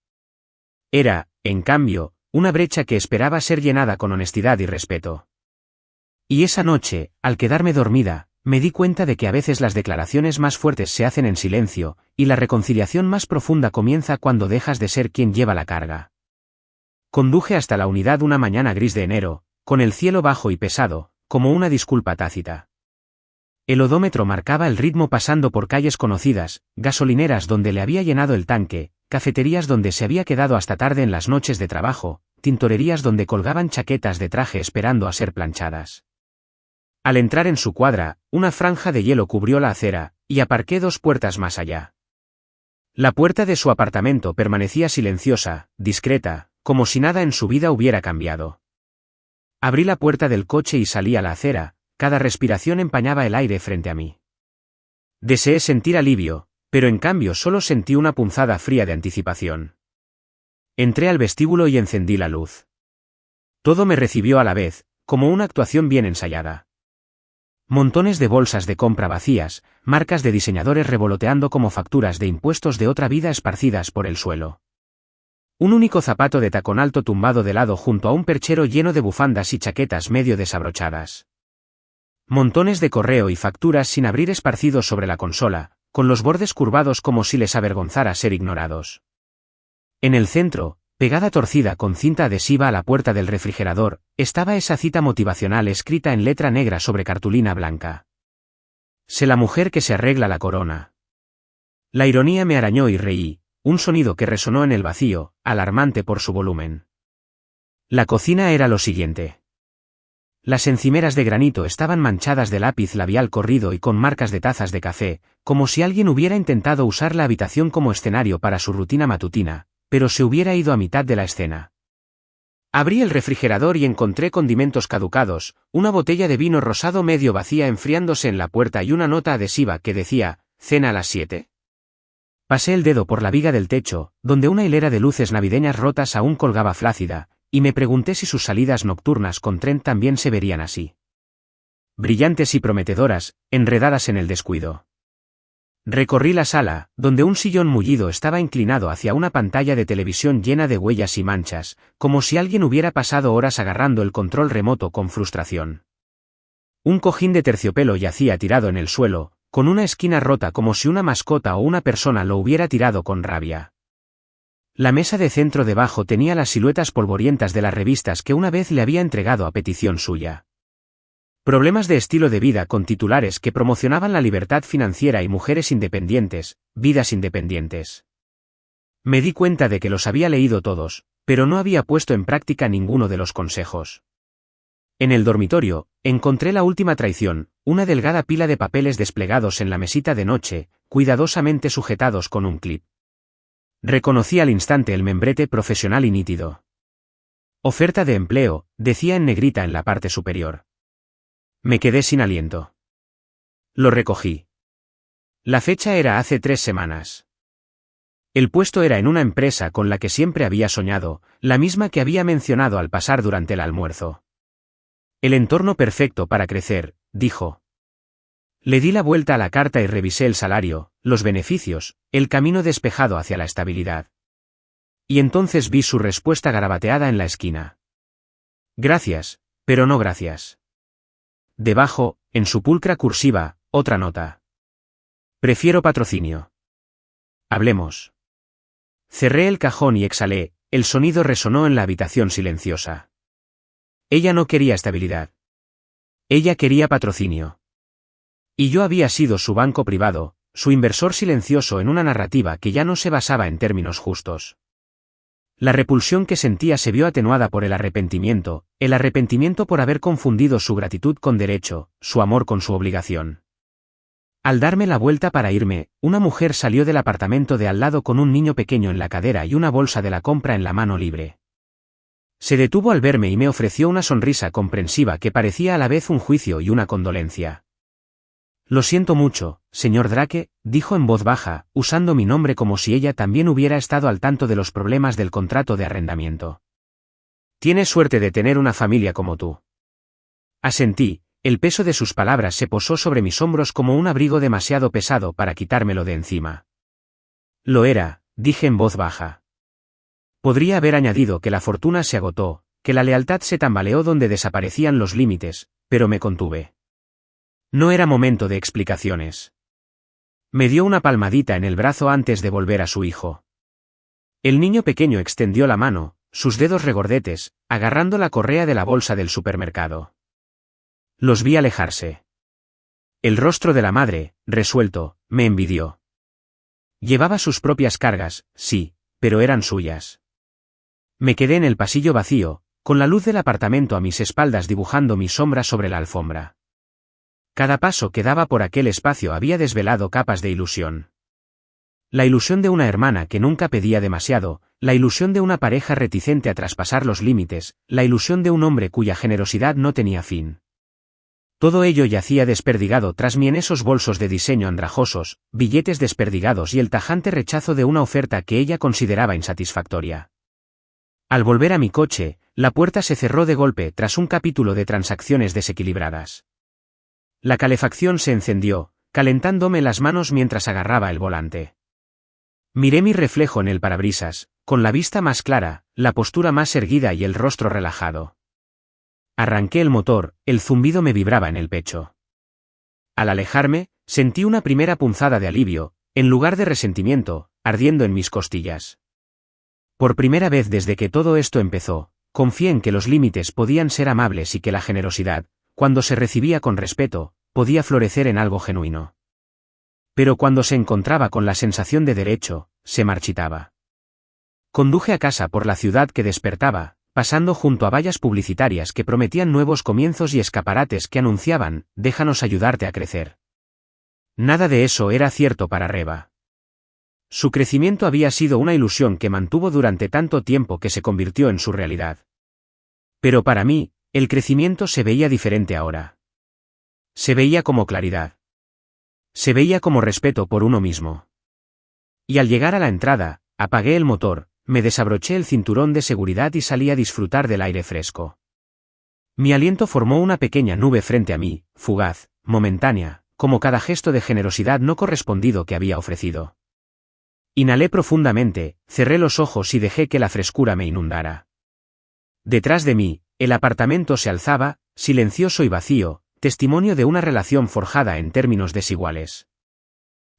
Era, en cambio, una brecha que esperaba ser llenada con honestidad y respeto. Y esa noche, al quedarme dormida, me di cuenta de que a veces las declaraciones más fuertes se hacen en silencio, y la reconciliación más profunda comienza cuando dejas de ser quien lleva la carga. Conduje hasta la unidad una mañana gris de enero, con el cielo bajo y pesado, como una disculpa tácita. El odómetro marcaba el ritmo pasando por calles conocidas, gasolineras donde le había llenado el tanque, cafeterías donde se había quedado hasta tarde en las noches de trabajo, tintorerías donde colgaban chaquetas de traje esperando a ser planchadas. Al entrar en su cuadra, una franja de hielo cubrió la acera, y aparqué 2 puertas más allá. La puerta de su apartamento permanecía silenciosa, discreta, como si nada en su vida hubiera cambiado. Abrí la puerta del coche y salí a la acera, cada respiración empañaba el aire frente a mí. Deseé sentir alivio, pero en cambio solo sentí una punzada fría de anticipación. Entré al vestíbulo y encendí la luz. Todo me recibió a la vez, como una actuación bien ensayada. Montones de bolsas de compra vacías, marcas de diseñadores revoloteando como facturas de impuestos de otra vida esparcidas por el suelo. Un único zapato de tacón alto tumbado de lado junto a un perchero lleno de bufandas y chaquetas medio desabrochadas. Montones de correo y facturas sin abrir esparcidos sobre la consola, con los bordes curvados como si les avergonzara ser ignorados. En el centro, pegada torcida con cinta adhesiva a la puerta del refrigerador, estaba esa cita motivacional escrita en letra negra sobre cartulina blanca. Sé la mujer que se arregla la corona. La ironía me arañó y reí, un sonido que resonó en el vacío, alarmante por su volumen. La cocina era lo siguiente. Las encimeras de granito estaban manchadas de lápiz labial corrido y con marcas de tazas de café, como si alguien hubiera intentado usar la habitación como escenario para su rutina matutina, pero se hubiera ido a mitad de la escena. Abrí el refrigerador y encontré condimentos caducados, una botella de vino rosado medio vacía enfriándose en la puerta y una nota adhesiva que decía, «Cena a las 7». Pasé el dedo por la viga del techo, donde una hilera de luces navideñas rotas aún colgaba flácida, y me pregunté si sus salidas nocturnas con Trent también se verían así. Brillantes y prometedoras, enredadas en el descuido. Recorrí la sala, donde un sillón mullido estaba inclinado hacia una pantalla de televisión llena de huellas y manchas, como si alguien hubiera pasado horas agarrando el control remoto con frustración. Un cojín de terciopelo yacía tirado en el suelo, con una esquina rota como si una mascota o una persona lo hubiera tirado con rabia. La mesa de centro debajo tenía las siluetas polvorientas de las revistas que una vez le había entregado a petición suya. Problemas de estilo de vida con titulares que promocionaban la libertad financiera y mujeres independientes, vidas independientes. Me di cuenta de que los había leído todos, pero no había puesto en práctica ninguno de los consejos. En el dormitorio, encontré la última traición, una delgada pila de papeles desplegados en la mesita de noche, cuidadosamente sujetados con un clip. Reconocí al instante el membrete profesional y nítido. Oferta de empleo, decía en negrita en la parte superior. Me quedé sin aliento. Lo recogí. La fecha era hace 3 semanas. El puesto era en una empresa con la que siempre había soñado, la misma que había mencionado al pasar durante el almuerzo. El entorno perfecto para crecer, dijo. Le di la vuelta a la carta y revisé el salario, los beneficios, el camino despejado hacia la estabilidad. Y entonces vi su respuesta garabateada en la esquina. Gracias, pero no gracias. Debajo, en su pulcra cursiva, otra nota. Prefiero patrocinio. Hablemos. Cerré el cajón y exhalé, el sonido resonó en la habitación silenciosa. Ella no quería estabilidad. Ella quería patrocinio. Y yo había sido su banco privado, su inversor silencioso en una narrativa que ya no se basaba en términos justos. La repulsión que sentía se vio atenuada por el arrepentimiento por haber confundido su gratitud con derecho, su amor con su obligación. Al darme la vuelta para irme, una mujer salió del apartamento de al lado con un niño pequeño en la cadera y una bolsa de la compra en la mano libre. Se detuvo al verme y me ofreció una sonrisa comprensiva que parecía a la vez un juicio y una condolencia. Lo siento mucho, señor Drake, dijo en voz baja, usando mi nombre como si ella también hubiera estado al tanto de los problemas del contrato de arrendamiento. Tienes suerte de tener una familia como tú. Asentí, el peso de sus palabras se posó sobre mis hombros como un abrigo demasiado pesado para quitármelo de encima. Lo era, dije en voz baja. Podría haber añadido que la fortuna se agotó, que la lealtad se tambaleó donde desaparecían los límites, pero me contuve. No era momento de explicaciones. Me dio una palmadita en el brazo antes de volver a su hijo. El niño pequeño extendió la mano, sus dedos regordetes, agarrando la correa de la bolsa del supermercado. Los vi alejarse. El rostro de la madre, resuelto, me envidió. Llevaba sus propias cargas, sí, pero eran suyas. Me quedé en el pasillo vacío, con la luz del apartamento a mis espaldas dibujando mi sombra sobre la alfombra. Cada paso que daba por aquel espacio había desvelado capas de ilusión. La ilusión de una hermana que nunca pedía demasiado, la ilusión de una pareja reticente a traspasar los límites, la ilusión de un hombre cuya generosidad no tenía fin. Todo ello yacía desperdigado tras mí en esos bolsos de diseño andrajosos, billetes desperdigados y el tajante rechazo de una oferta que ella consideraba insatisfactoria. Al volver a mi coche, la puerta se cerró de golpe tras un capítulo de transacciones desequilibradas. La calefacción se encendió, calentándome las manos mientras agarraba el volante. Miré mi reflejo en el parabrisas, con la vista más clara, la postura más erguida y el rostro relajado. Arranqué el motor, el zumbido me vibraba en el pecho. Al alejarme, sentí una primera punzada de alivio, en lugar de resentimiento, ardiendo en mis costillas. Por primera vez desde que todo esto empezó, confié en que los límites podían ser amables y que la generosidad, cuando se recibía con respeto, podía florecer en algo genuino. Pero cuando se encontraba con la sensación de derecho, se marchitaba. Conduje a casa por la ciudad que despertaba, pasando junto a vallas publicitarias que prometían nuevos comienzos y escaparates que anunciaban, déjanos ayudarte a crecer. Nada de eso era cierto para Reba. Su crecimiento había sido una ilusión que mantuvo durante tanto tiempo que se convirtió en su realidad. Pero para mí, el crecimiento se veía diferente ahora. Se veía como claridad. Se veía como respeto por uno mismo. Y al llegar a la entrada, apagué el motor, me desabroché el cinturón de seguridad y salí a disfrutar del aire fresco. Mi aliento formó una pequeña nube frente a mí, fugaz, momentánea, como cada gesto de generosidad no correspondido que había ofrecido. Inhalé profundamente, cerré los ojos y dejé que la frescura me inundara. Detrás de mí, el apartamento se alzaba, silencioso y vacío, testimonio de una relación forjada en términos desiguales.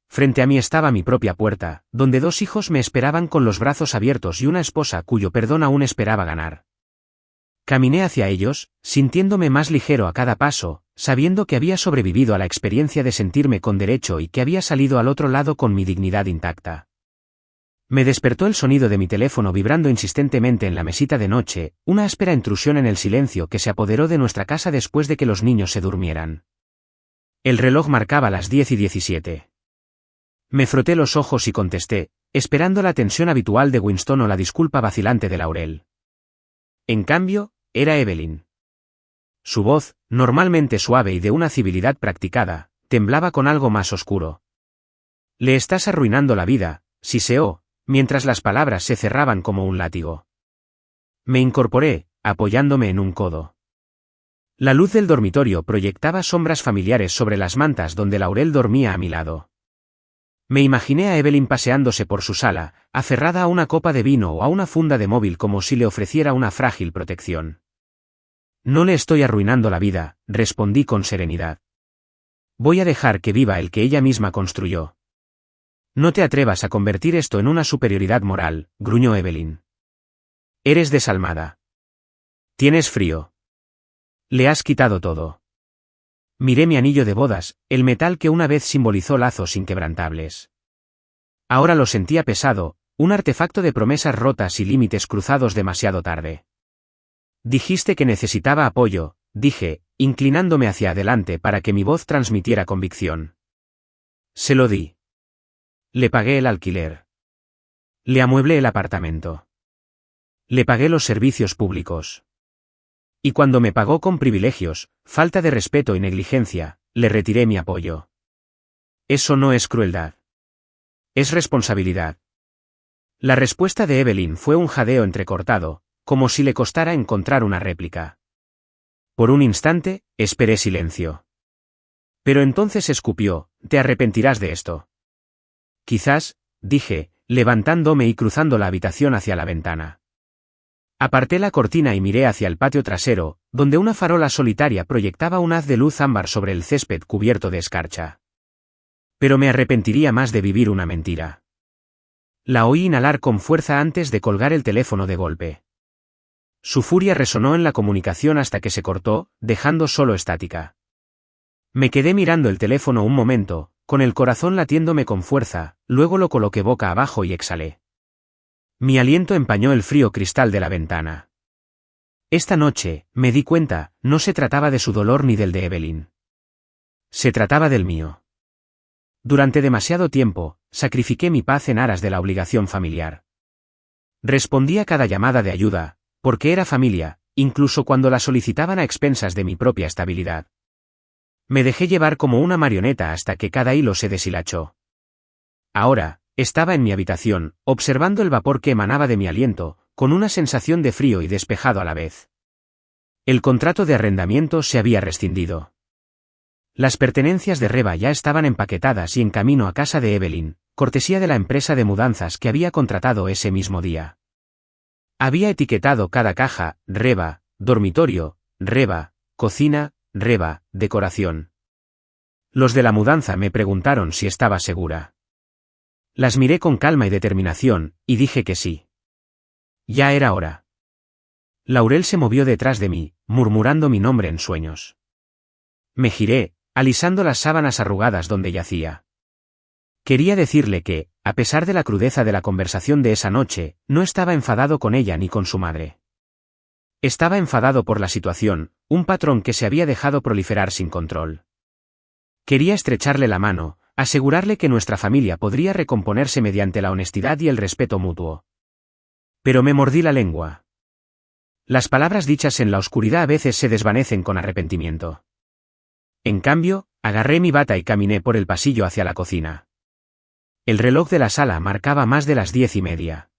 Frente a mí estaba mi propia puerta, donde dos hijos me esperaban con los brazos abiertos y una esposa cuyo perdón aún esperaba ganar. Caminé hacia ellos, sintiéndome más ligero a cada paso, sabiendo que había sobrevivido a la experiencia de sentirme con derecho y que había salido al otro lado con mi dignidad intacta. Me despertó el sonido de mi teléfono vibrando insistentemente en la mesita de noche, una áspera intrusión en el silencio que se apoderó de nuestra casa después de que los niños se durmieran. El reloj marcaba las 10:17. Me froté los ojos y contesté, esperando la tensión habitual de Winston o la disculpa vacilante de Laurel. En cambio, era Evelyn. Su voz, normalmente suave y de una civilidad practicada, temblaba con algo más oscuro. Le estás arruinando la vida, siseó, mientras las palabras se cerraban como un látigo. Me incorporé, apoyándome en un codo. La luz del dormitorio proyectaba sombras familiares sobre las mantas donde Laurel dormía a mi lado. Me imaginé a Evelyn paseándose por su sala, aferrada a una copa de vino o a una funda de móvil como si le ofreciera una frágil protección. No le estoy arruinando la vida, respondí con serenidad. Voy a dejar que viva el que ella misma construyó. No te atrevas a convertir esto en una superioridad moral, gruñó Evelyn. Eres desalmada. Tienes frío. Le has quitado todo. Miré mi anillo de bodas, el metal que una vez simbolizó lazos inquebrantables. Ahora lo sentía pesado, un artefacto de promesas rotas y límites cruzados demasiado tarde. Dijiste que necesitaba apoyo, dije, inclinándome hacia adelante para que mi voz transmitiera convicción. Se lo di. Le pagué el alquiler. Le amueblé el apartamento. Le pagué los servicios públicos. Y cuando me pagó con privilegios, falta de respeto y negligencia, le retiré mi apoyo. Eso no es crueldad. Es responsabilidad. La respuesta de Evelyn fue un jadeo entrecortado, como si le costara encontrar una réplica. Por un instante, esperé silencio. Pero entonces escupió, «Te arrepentirás de esto». Quizás, dije, levantándome y cruzando la habitación hacia la ventana. Aparté la cortina y miré hacia el patio trasero, donde una farola solitaria proyectaba un haz de luz ámbar sobre el césped cubierto de escarcha. Pero me arrepentiría más de vivir una mentira. La oí inhalar con fuerza antes de colgar el teléfono de golpe. Su furia resonó en la comunicación hasta que se cortó, dejando solo estática. Me quedé mirando el teléfono un momento, con el corazón latiéndome con fuerza, luego lo coloqué boca abajo y exhalé. Mi aliento empañó el frío cristal de la ventana. Esta noche, me di cuenta, no se trataba de su dolor ni del de Evelyn. Se trataba del mío. Durante demasiado tiempo, sacrifiqué mi paz en aras de la obligación familiar. Respondí a cada llamada de ayuda, porque era familia, incluso cuando la solicitaban a expensas de mi propia estabilidad. Me dejé llevar como una marioneta hasta que cada hilo se deshilachó. Ahora, estaba en mi habitación, observando el vapor que emanaba de mi aliento, con una sensación de frío y despejado a la vez. El contrato de arrendamiento se había rescindido. Las pertenencias de Reba ya estaban empaquetadas y en camino a casa de Evelyn, cortesía de la empresa de mudanzas que había contratado ese mismo día. Había etiquetado cada caja, Reba, dormitorio, Reba, cocina, Reba, decoración. Los de la mudanza me preguntaron si estaba segura. Las miré con calma y determinación, y dije que sí. Ya era hora. Laurel se movió detrás de mí, murmurando mi nombre en sueños. Me giré, alisando las sábanas arrugadas donde yacía. Quería decirle que, a pesar de la crudeza de la conversación de esa noche, no estaba enfadado con ella ni con su madre. Estaba enfadado por la situación, un patrón que se había dejado proliferar sin control. Quería estrecharle la mano, asegurarle que nuestra familia podría recomponerse mediante la honestidad y el respeto mutuo. Pero me mordí la lengua. Las palabras dichas en la oscuridad a veces se desvanecen con arrepentimiento. En cambio, agarré mi bata y caminé por el pasillo hacia la cocina. El reloj de la sala marcaba más de las 10:30.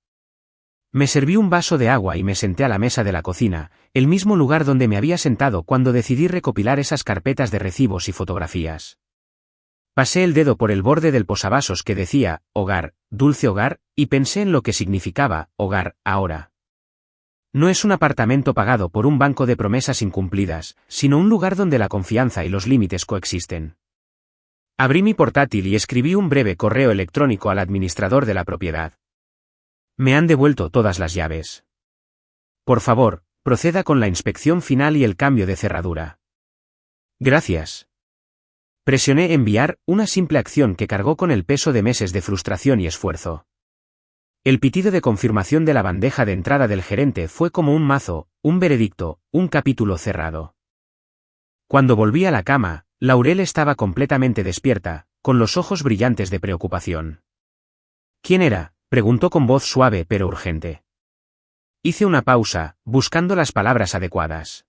Me serví un vaso de agua y me senté a la mesa de la cocina, el mismo lugar donde me había sentado cuando decidí recopilar esas carpetas de recibos y fotografías. Pasé el dedo por el borde del posavasos que decía, hogar, dulce hogar, y pensé en lo que significaba, hogar, ahora. No es un apartamento pagado por un banco de promesas incumplidas, sino un lugar donde la confianza y los límites coexisten. Abrí mi portátil y escribí un breve correo electrónico al administrador de la propiedad. Me han devuelto todas las llaves. Por favor, proceda con la inspección final y el cambio de cerradura. Gracias. Presioné enviar, una simple acción que cargó con el peso de meses de frustración y esfuerzo. El pitido de confirmación de la bandeja de entrada del gerente fue como un mazo, un veredicto, un capítulo cerrado. Cuando volví a la cama, Laurel estaba completamente despierta, con los ojos brillantes de preocupación. ¿Quién era?, preguntó con voz suave pero urgente. Hice una pausa, buscando las palabras adecuadas.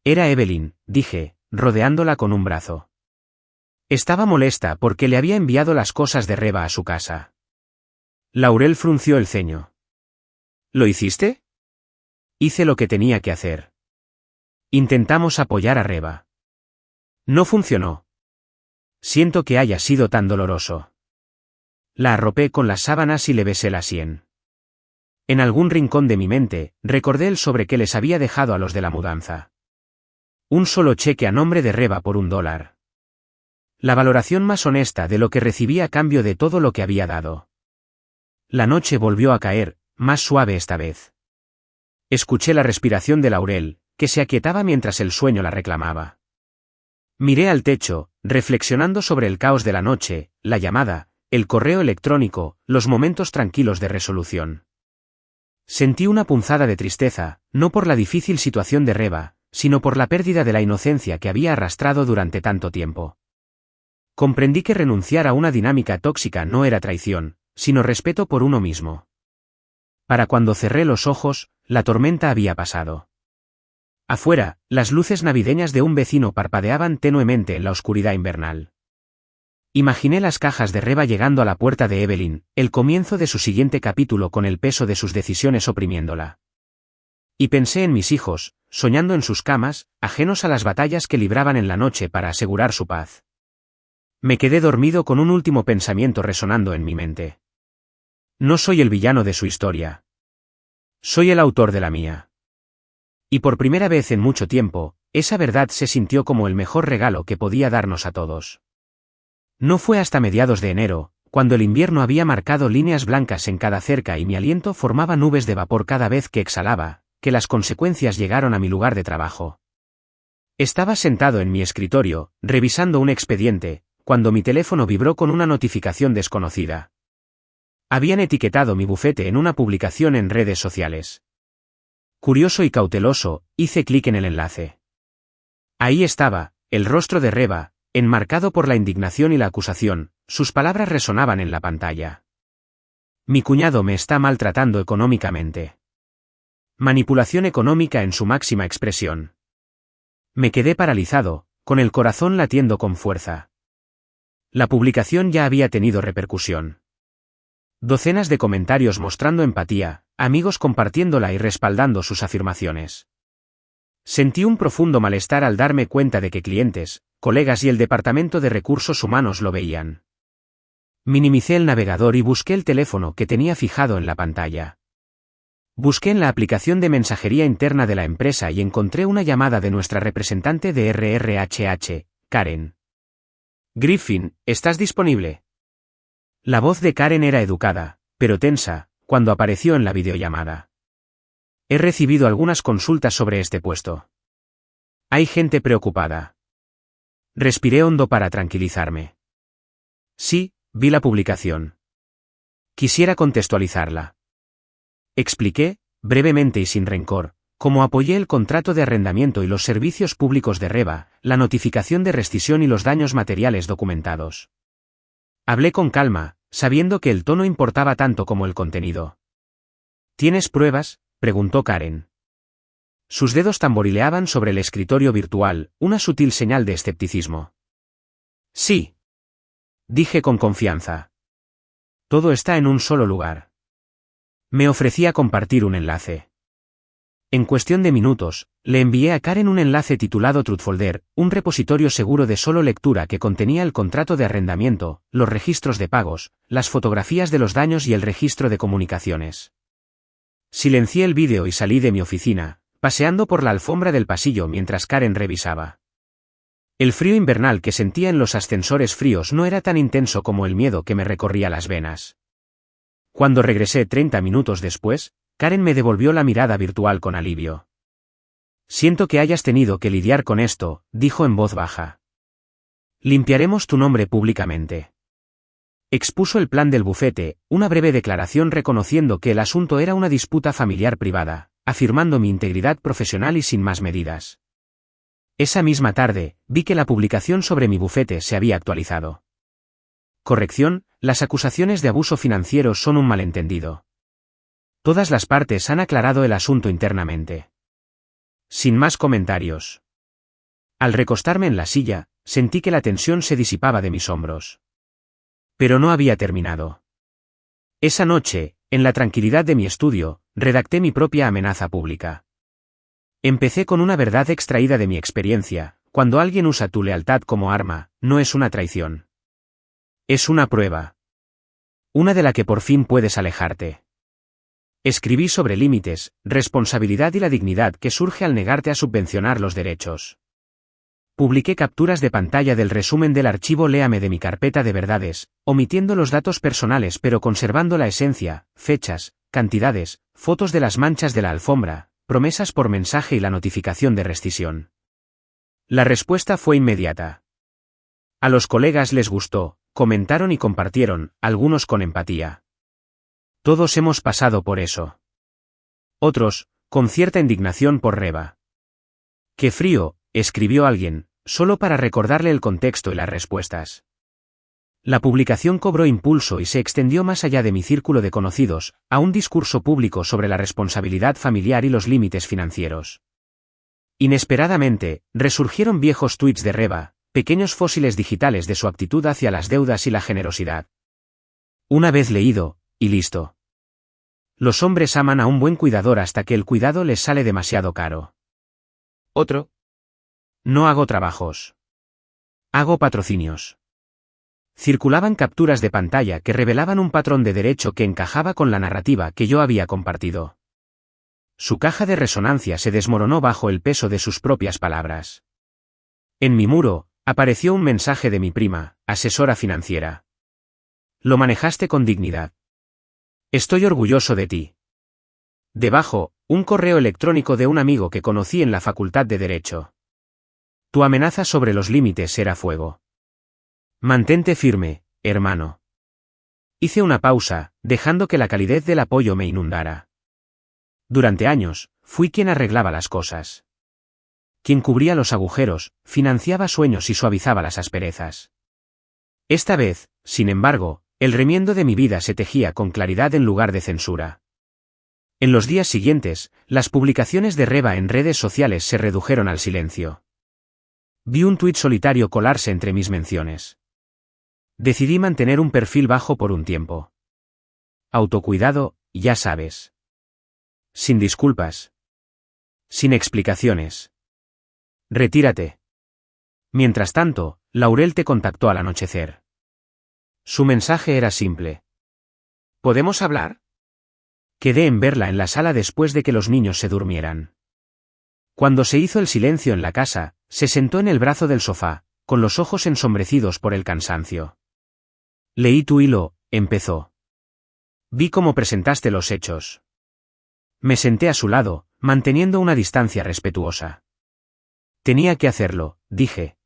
Era Evelyn, dije, rodeándola con un brazo. Estaba molesta porque le había enviado las cosas de Reba a su casa. Laurel frunció el ceño. ¿Lo hiciste? Hice lo que tenía que hacer. Intentamos apoyar a Reba. No funcionó. Siento que haya sido tan doloroso. La arropé con las sábanas y le besé la sien. En algún rincón de mi mente, recordé el sobre que les había dejado a los de la mudanza. Un solo cheque a nombre de Reba por $1. La valoración más honesta de lo que recibía a cambio de todo lo que había dado. La noche volvió a caer, más suave esta vez. Escuché la respiración de Laurel, que se aquietaba mientras el sueño la reclamaba. Miré al techo, reflexionando sobre el caos de la noche, la llamada, el correo electrónico, los momentos tranquilos de resolución. Sentí una punzada de tristeza, no por la difícil situación de Reba, sino por la pérdida de la inocencia que había arrastrado durante tanto tiempo. Comprendí que renunciar a una dinámica tóxica no era traición, sino respeto por uno mismo. Para cuando cerré los ojos, la tormenta había pasado. Afuera, las luces navideñas de un vecino parpadeaban tenuemente en la oscuridad invernal. Imaginé las cajas de Reba llegando a la puerta de Evelyn, el comienzo de su siguiente capítulo con el peso de sus decisiones oprimiéndola. Y pensé en mis hijos, soñando en sus camas, ajenos a las batallas que libraban en la noche para asegurar su paz. Me quedé dormido con un último pensamiento resonando en mi mente. No soy el villano de su historia. Soy el autor de la mía. Y por primera vez en mucho tiempo, esa verdad se sintió como el mejor regalo que podía darnos a todos. No fue hasta mediados de enero, cuando el invierno había marcado líneas blancas en cada cerca y mi aliento formaba nubes de vapor cada vez que exhalaba, que las consecuencias llegaron a mi lugar de trabajo. Estaba sentado en mi escritorio, revisando un expediente, cuando mi teléfono vibró con una notificación desconocida. Habían etiquetado mi bufete en una publicación en redes sociales. Curioso y cauteloso, hice clic en el enlace. Ahí estaba, el rostro de Reba, enmarcado por la indignación y la acusación, sus palabras resonaban en la pantalla. Mi cuñado me está maltratando económicamente. Manipulación económica en su máxima expresión. Me quedé paralizado, con el corazón latiendo con fuerza. La publicación ya había tenido repercusión. Docenas de comentarios mostrando empatía, amigos compartiéndola y respaldando sus afirmaciones. Sentí un profundo malestar al darme cuenta de que clientes, colegas y el Departamento de Recursos Humanos lo veían. Minimicé el navegador y busqué el teléfono que tenía fijado en la pantalla. Busqué en la aplicación de mensajería interna de la empresa y encontré una llamada de nuestra representante de RRHH, Karen. Griffin, ¿estás disponible? La voz de Karen era educada, pero tensa, cuando apareció en la videollamada. He recibido algunas consultas sobre este puesto. Hay gente preocupada. Respiré hondo para tranquilizarme. Sí, vi la publicación. Quisiera contextualizarla. Expliqué, brevemente y sin rencor, cómo apoyé el contrato de arrendamiento y los servicios públicos de Reba, la notificación de rescisión y los daños materiales documentados. Hablé con calma, sabiendo que el tono importaba tanto como el contenido. ¿Tienes pruebas?, preguntó Karen. Sus dedos tamborileaban sobre el escritorio virtual, una sutil señal de escepticismo. Sí. Dije con confianza. Todo está en un solo lugar. Me ofrecía compartir un enlace. En cuestión de minutos, le envié a Karen un enlace titulado Truthfolder, un repositorio seguro de solo lectura que contenía el contrato de arrendamiento, los registros de pagos, las fotografías de los daños y el registro de comunicaciones. Silencié el vídeo y salí de mi oficina, paseando por la alfombra del pasillo mientras Karen revisaba. El frío invernal que sentía en los ascensores fríos no era tan intenso como el miedo que me recorría las venas. Cuando regresé 30 minutos después, Karen me devolvió la mirada virtual con alivio. Siento que hayas tenido que lidiar con esto, dijo en voz baja. Limpiaremos tu nombre públicamente. Expuso el plan del bufete, una breve declaración reconociendo que el asunto era una disputa familiar privada, afirmando mi integridad profesional y sin más medidas. Esa misma tarde, vi que la publicación sobre mi bufete se había actualizado. Corrección, las acusaciones de abuso financiero son un malentendido. Todas las partes han aclarado el asunto internamente. Sin más comentarios. Al recostarme en la silla, sentí que la tensión se disipaba de mis hombros. Pero no había terminado. Esa noche, en la tranquilidad de mi estudio, redacté mi propia amenaza pública. Empecé con una verdad extraída de mi experiencia: cuando alguien usa tu lealtad como arma, no es una traición. Es una prueba. Una de la que por fin puedes alejarte. Escribí sobre límites, responsabilidad y la dignidad que surge al negarte a subvencionar los derechos. Publiqué capturas de pantalla del resumen del archivo Léame de mi carpeta de verdades, omitiendo los datos personales pero conservando la esencia, fechas, cantidades, fotos de las manchas de la alfombra, promesas por mensaje y la notificación de rescisión. La respuesta fue inmediata. A los colegas les gustó, comentaron y compartieron, algunos con empatía. Todos hemos pasado por eso. Otros, con cierta indignación por Reba. ¡Qué frío!, escribió alguien, solo para recordarle el contexto y las respuestas. La publicación cobró impulso y se extendió más allá de mi círculo de conocidos, a un discurso público sobre la responsabilidad familiar y los límites financieros. Inesperadamente, resurgieron viejos tuits de Reba, pequeños fósiles digitales de su actitud hacia las deudas y la generosidad. Una vez leído, y listo. Los hombres aman a un buen cuidador hasta que el cuidado les sale demasiado caro. Otro. No hago trabajos. Hago patrocinios. Circulaban capturas de pantalla que revelaban un patrón de derecho que encajaba con la narrativa que yo había compartido. Su caja de resonancia se desmoronó bajo el peso de sus propias palabras. En mi muro, apareció un mensaje de mi prima, asesora financiera. Lo manejaste con dignidad. Estoy orgulloso de ti. Debajo, un correo electrónico de un amigo que conocí en la Facultad de Derecho. Tu amenaza sobre los límites era fuego. Mantente firme, hermano. Hice una pausa, dejando que la calidez del apoyo me inundara. Durante años, fui quien arreglaba las cosas. Quien cubría los agujeros, financiaba sueños y suavizaba las asperezas. Esta vez, sin embargo, el remiendo de mi vida se tejía con claridad en lugar de censura. En los días siguientes, las publicaciones de Reba en redes sociales se redujeron al silencio. Vi un tuit solitario colarse entre mis menciones. Decidí mantener un perfil bajo por un tiempo. Autocuidado, ya sabes. Sin disculpas. Sin explicaciones. Retírate. Mientras tanto, Laurel te contactó al anochecer. Su mensaje era simple. ¿Podemos hablar? Quedé en verla en la sala después de que los niños se durmieran. Cuando se hizo el silencio en la casa, se sentó en el brazo del sofá, con los ojos ensombrecidos por el cansancio. Leí tu hilo, empezó. Vi cómo presentaste los hechos. Me senté a su lado, manteniendo una distancia respetuosa. Tenía que hacerlo, dije.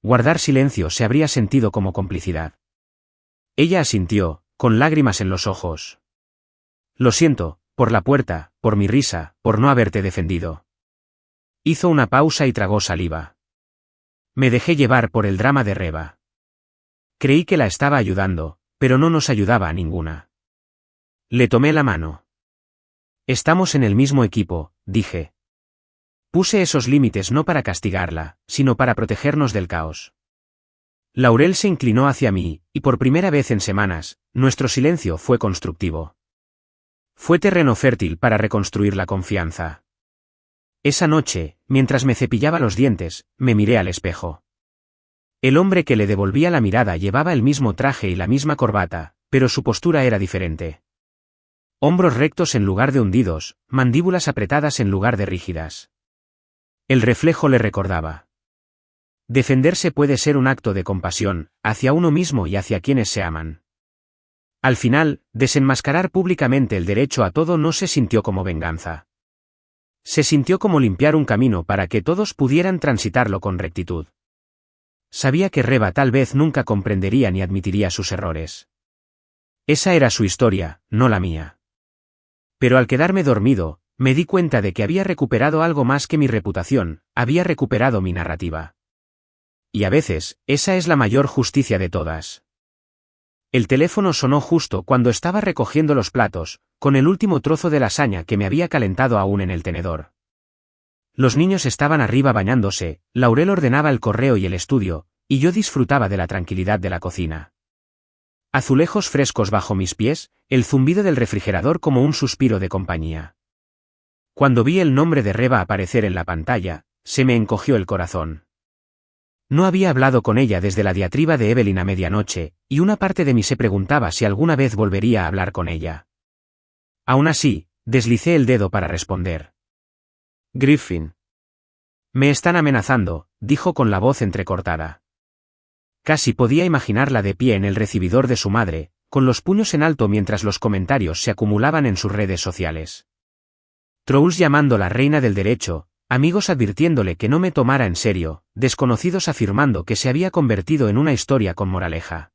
Guardar silencio se habría sentido como complicidad. Ella asintió, con lágrimas en los ojos. Lo siento, por la puerta, por mi risa, por no haberte defendido. Hizo una pausa y tragó saliva. Me dejé llevar por el drama de Reba. Creí que la estaba ayudando, pero no nos ayudaba a ninguna. Le tomé la mano. Estamos en el mismo equipo, dije. Puse esos límites no para castigarla, sino para protegernos del caos. Laurel se inclinó hacia mí, y por primera vez en semanas, nuestro silencio fue constructivo. Fue terreno fértil para reconstruir la confianza. Esa noche, mientras me cepillaba los dientes, me miré al espejo. El hombre que le devolvía la mirada llevaba el mismo traje y la misma corbata, pero su postura era diferente. Hombros rectos en lugar de hundidos, mandíbulas apretadas en lugar de rígidas. El reflejo le recordaba. Defenderse puede ser un acto de compasión, hacia uno mismo y hacia quienes se aman. Al final, desenmascarar públicamente el derecho a todo no se sintió como venganza. Se sintió como limpiar un camino para que todos pudieran transitarlo con rectitud. Sabía que Reba tal vez nunca comprendería ni admitiría sus errores. Esa era su historia, no la mía. Pero al quedarme dormido, me di cuenta de que había recuperado algo más que mi reputación, había recuperado mi narrativa. Y a veces, esa es la mayor justicia de todas. El teléfono sonó justo cuando estaba recogiendo los platos, con el último trozo de lasaña que me había calentado aún en el tenedor. Los niños estaban arriba bañándose, Laurel ordenaba el correo y el estudio, y yo disfrutaba de la tranquilidad de la cocina. Azulejos frescos bajo mis pies, el zumbido del refrigerador como un suspiro de compañía. Cuando vi el nombre de Reba aparecer en la pantalla, se me encogió el corazón. No había hablado con ella desde la diatriba de Evelyn a medianoche, y una parte de mí se preguntaba si alguna vez volvería a hablar con ella. Aún así, deslicé el dedo para responder. Griffin. Me están amenazando, dijo con la voz entrecortada. Casi podía imaginarla de pie en el recibidor de su madre, con los puños en alto mientras los comentarios se acumulaban en sus redes sociales. Trolls llamando la reina del derecho, Amigos advirtiéndole que no me tomara en serio, desconocidos afirmando que se había convertido en una historia con moraleja.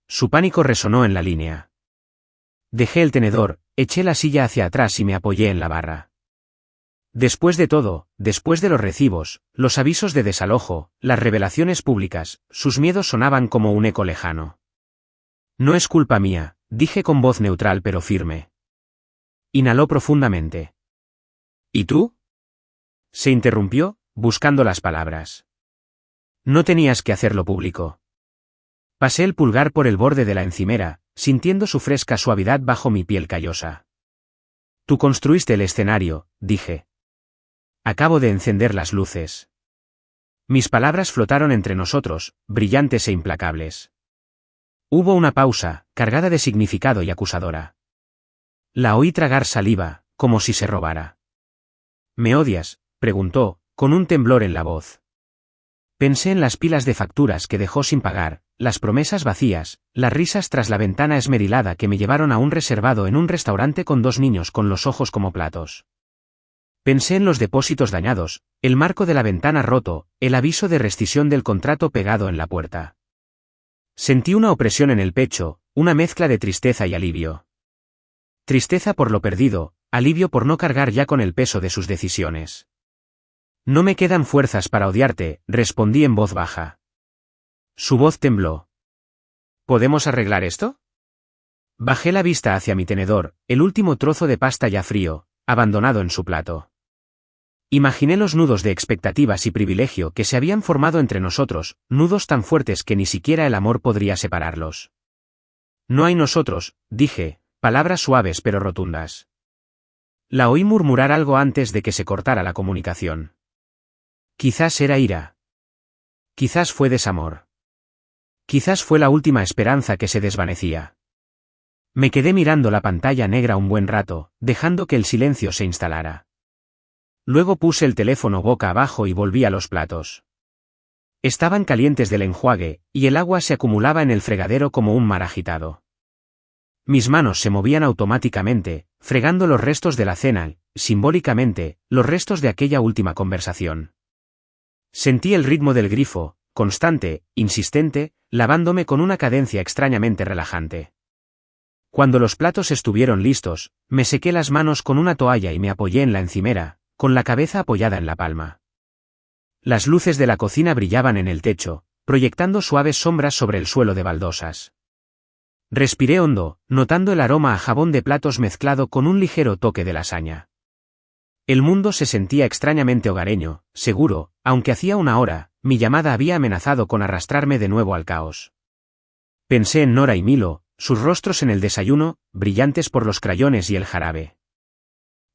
Su pánico resonó en la línea. Dejé el tenedor, eché la silla hacia atrás y me apoyé en la barra. Después de todo, después de los recibos, los avisos de desalojo, las revelaciones públicas, sus miedos sonaban como un eco lejano. No es culpa mía, dije con voz neutral pero firme. Inhaló profundamente. ¿Y tú? Se interrumpió, buscando las palabras. No tenías que hacerlo público. Pasé el pulgar por el borde de la encimera, sintiendo su fresca suavidad bajo mi piel callosa. Tú construiste el escenario, dije. Acabo de encender las luces. Mis palabras flotaron entre nosotros, brillantes e implacables. Hubo una pausa, cargada de significado y acusadora. La oí tragar saliva, como si se robara. ¿Me odias?, preguntó, con un temblor en la voz. Pensé en las pilas de facturas que dejó sin pagar, las promesas vacías, las risas tras la ventana esmerilada que me llevaron a un reservado en un restaurante con 2 niños con los ojos como platos. Pensé en los depósitos dañados, el marco de la ventana roto, el aviso de rescisión del contrato pegado en la puerta. Sentí una opresión en el pecho, una mezcla de tristeza y alivio. Tristeza por lo perdido, alivio por no cargar ya con el peso de sus decisiones. No me quedan fuerzas para odiarte, respondí en voz baja. Su voz tembló. ¿Podemos arreglar esto? Bajé la vista hacia mi tenedor, el último trozo de pasta ya frío, abandonado en su plato. Imaginé los nudos de expectativas y privilegio que se habían formado entre nosotros, nudos tan fuertes que ni siquiera el amor podría separarlos. No hay nosotros, dije, palabras suaves pero rotundas. La oí murmurar algo antes de que se cortara la comunicación. Quizás era ira. Quizás fue desamor. Quizás fue la última esperanza que se desvanecía. Me quedé mirando la pantalla negra un buen rato, dejando que el silencio se instalara. Luego puse el teléfono boca abajo y volví a los platos. Estaban calientes del enjuague, y el agua se acumulaba en el fregadero como un mar agitado. Mis manos se movían automáticamente, fregando los restos de la cena, simbólicamente, los restos de aquella última conversación. Sentí el ritmo del grifo, constante, insistente, lavándome con una cadencia extrañamente relajante. Cuando los platos estuvieron listos, me sequé las manos con una toalla y me apoyé en la encimera, con la cabeza apoyada en la palma. Las luces de la cocina brillaban en el techo, proyectando suaves sombras sobre el suelo de baldosas. Respiré hondo, notando el aroma a jabón de platos mezclado con un ligero toque de lasaña. El mundo se sentía extrañamente hogareño, seguro, aunque hacía una hora, mi llamada había amenazado con arrastrarme de nuevo al caos. Pensé en Nora y Milo, sus rostros en el desayuno, brillantes por los crayones y el jarabe.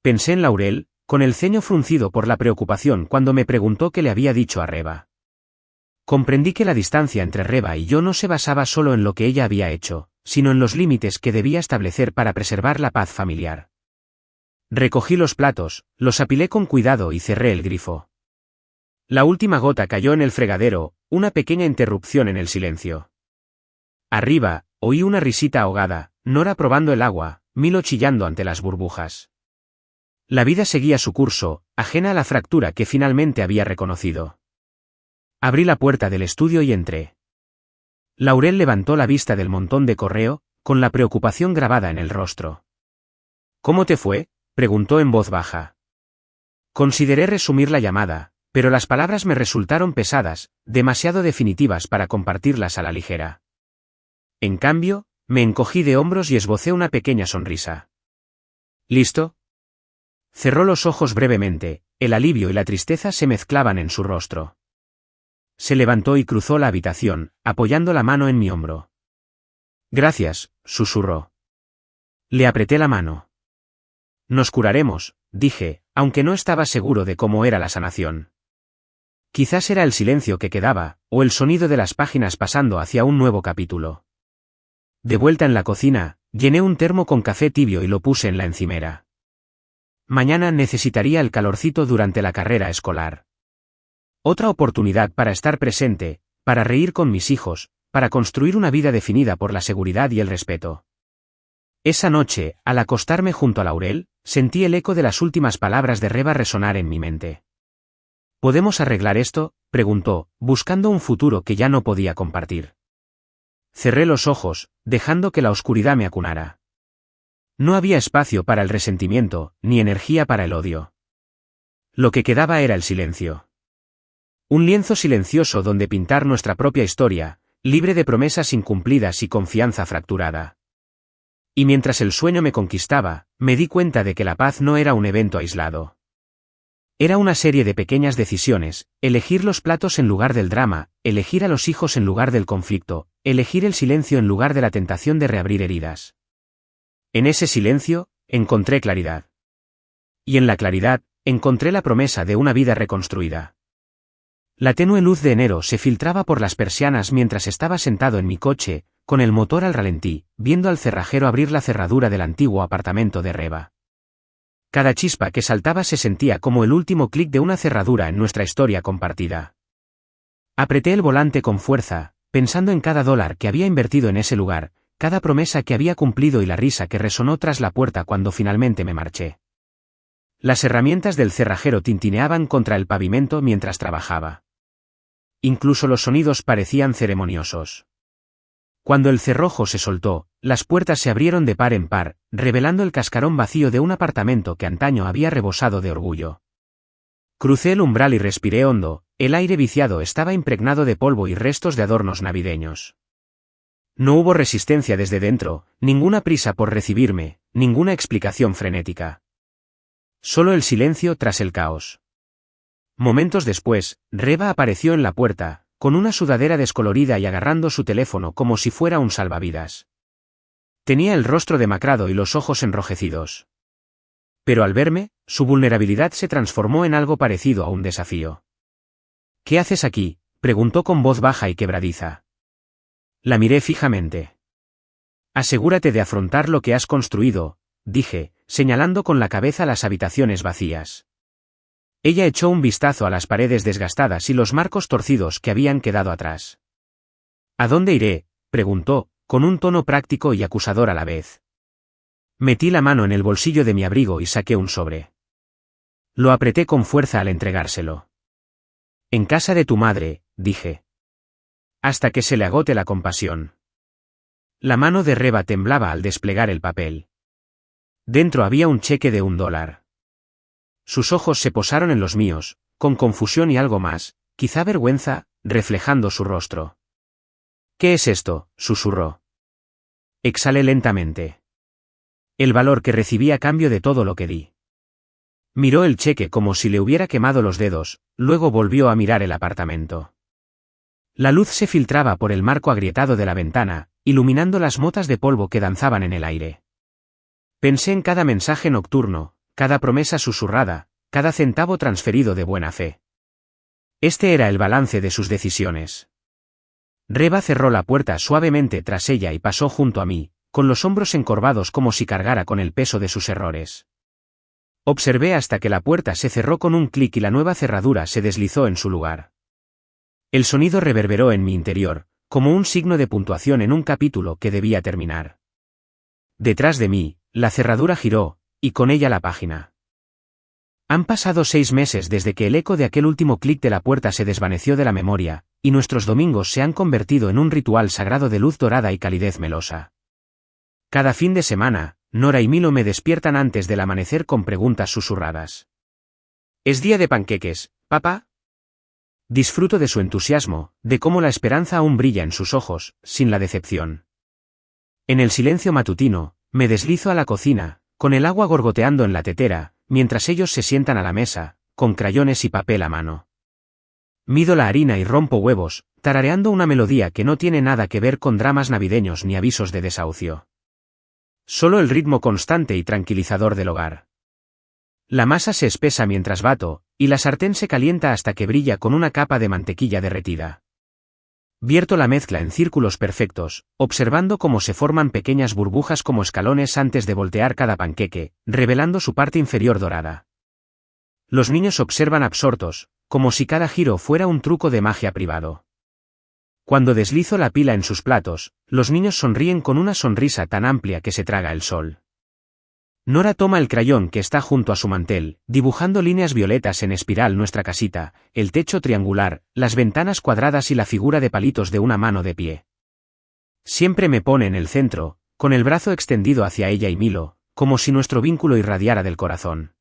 Pensé en Laurel, con el ceño fruncido por la preocupación cuando me preguntó qué le había dicho a Reba. Comprendí que la distancia entre Reba y yo no se basaba solo en lo que ella había hecho, sino en los límites que debía establecer para preservar la paz familiar. Recogí los platos, los apilé con cuidado y cerré el grifo. La última gota cayó en el fregadero, una pequeña interrupción en el silencio. Arriba, oí una risita ahogada, Nora probando el agua, Milo chillando ante las burbujas. La vida seguía su curso, ajena a la fractura que finalmente había reconocido. Abrí la puerta del estudio y entré. Laurel levantó la vista del montón de correo, con la preocupación grabada en el rostro. ¿Cómo te fue?, preguntó en voz baja. Consideré resumir la llamada, pero las palabras me resultaron pesadas, demasiado definitivas para compartirlas a la ligera. En cambio, me encogí de hombros y esbocé una pequeña sonrisa. ¿Listo? Cerró los ojos brevemente, el alivio y la tristeza se mezclaban en su rostro. Se levantó y cruzó la habitación, apoyando la mano en mi hombro. Gracias, susurró. Le apreté la mano. Nos curaremos, dije, aunque no estaba seguro de cómo era la sanación. Quizás era el silencio que quedaba, o el sonido de las páginas pasando hacia un nuevo capítulo. De vuelta en la cocina, llené un termo con café tibio y lo puse en la encimera. Mañana necesitaría el calorcito durante la carrera escolar. Otra oportunidad para estar presente, para reír con mis hijos, para construir una vida definida por la seguridad y el respeto. Esa noche, al acostarme junto a Laurel, sentí el eco de las últimas palabras de Reba resonar en mi mente. ¿Podemos arreglar esto?, preguntó, buscando un futuro que ya no podía compartir. Cerré los ojos, dejando que la oscuridad me acunara. No había espacio para el resentimiento, ni energía para el odio. Lo que quedaba era el silencio. Un lienzo silencioso donde pintar nuestra propia historia, libre de promesas incumplidas y confianza fracturada. Y mientras el sueño me conquistaba, me di cuenta de que la paz no era un evento aislado. Era una serie de pequeñas decisiones: elegir los platos en lugar del drama, elegir a los hijos en lugar del conflicto, elegir el silencio en lugar de la tentación de reabrir heridas. En ese silencio, encontré claridad. Y en la claridad, encontré la promesa de una vida reconstruida. La tenue luz de enero se filtraba por las persianas mientras estaba sentado en mi coche, con el motor al ralentí, viendo al cerrajero abrir la cerradura del antiguo apartamento de Reba. Cada chispa que saltaba se sentía como el último clic de una cerradura en nuestra historia compartida. Apreté el volante con fuerza, pensando en cada dólar que había invertido en ese lugar, cada promesa que había cumplido y la risa que resonó tras la puerta cuando finalmente me marché. Las herramientas del cerrajero tintineaban contra el pavimento mientras trabajaba. Incluso los sonidos parecían ceremoniosos. Cuando el cerrojo se soltó, las puertas se abrieron de par en par, revelando el cascarón vacío de un apartamento que antaño había rebosado de orgullo. Crucé el umbral y respiré hondo. El aire viciado estaba impregnado de polvo y restos de adornos navideños. No hubo resistencia desde dentro, ninguna prisa por recibirme, ninguna explicación frenética. Solo el silencio tras el caos. Momentos después, Reba apareció en la puerta, con una sudadera descolorida y agarrando su teléfono como si fuera un salvavidas. Tenía el rostro demacrado y los ojos enrojecidos. Pero al verme, su vulnerabilidad se transformó en algo parecido a un desafío. «¿Qué haces aquí?», preguntó con voz baja y quebradiza. La miré fijamente. «Asegúrate de afrontar lo que has construido», dije, señalando con la cabeza las habitaciones vacías. Ella echó un vistazo a las paredes desgastadas y los marcos torcidos que habían quedado atrás. «¿A dónde iré?», preguntó, con un tono práctico y acusador a la vez. Metí la mano en el bolsillo de mi abrigo y saqué un sobre. Lo apreté con fuerza al entregárselo. «En casa de tu madre», dije. Hasta que se le agote la compasión. La mano de Reba temblaba al desplegar el papel. Dentro había un cheque de $1. Sus ojos se posaron en los míos, con confusión y algo más, quizá vergüenza, reflejando su rostro. «¿Qué es esto?», susurró. Exhalé lentamente. El valor que recibí a cambio de todo lo que di. Miró el cheque como si le hubiera quemado los dedos, luego volvió a mirar el apartamento. La luz se filtraba por el marco agrietado de la ventana, iluminando las motas de polvo que danzaban en el aire. Pensé en cada mensaje nocturno, cada promesa susurrada, cada centavo transferido de buena fe. Este era el balance de sus decisiones. Reba cerró la puerta suavemente tras ella y pasó junto a mí, con los hombros encorvados como si cargara con el peso de sus errores. Observé hasta que la puerta se cerró con un clic y la nueva cerradura se deslizó en su lugar. El sonido reverberó en mi interior, como un signo de puntuación en un capítulo que debía terminar. Detrás de mí, la cerradura giró, y con ella la página. Han pasado 6 meses desde que el eco de aquel último clic de la puerta se desvaneció de la memoria, y nuestros domingos se han convertido en un ritual sagrado de luz dorada y calidez melosa. Cada fin de semana, Nora y Milo me despiertan antes del amanecer con preguntas susurradas. «¿Es día de panqueques, papá?». Disfruto de su entusiasmo, de cómo la esperanza aún brilla en sus ojos, sin la decepción. En el silencio matutino, me deslizo a la cocina, con el agua gorgoteando en la tetera, mientras ellos se sientan a la mesa, con crayones y papel a mano. Mido la harina y rompo huevos, tarareando una melodía que no tiene nada que ver con dramas navideños ni avisos de desahucio. Solo el ritmo constante y tranquilizador del hogar. La masa se espesa mientras bato, y la sartén se calienta hasta que brilla con una capa de mantequilla derretida. Vierto la mezcla en círculos perfectos, observando cómo se forman pequeñas burbujas como escalones antes de voltear cada panqueque, revelando su parte inferior dorada. Los niños observan absortos, como si cada giro fuera un truco de magia privado. Cuando deslizo la pila en sus platos, los niños sonríen con una sonrisa tan amplia que se traga el sol. Nora toma el crayón que está junto a su mantel, dibujando líneas violetas en espiral nuestra casita, el techo triangular, las ventanas cuadradas y la figura de palitos de una mano de pie. Siempre me pone en el centro, con el brazo extendido hacia ella y Milo, como si nuestro vínculo irradiara del corazón.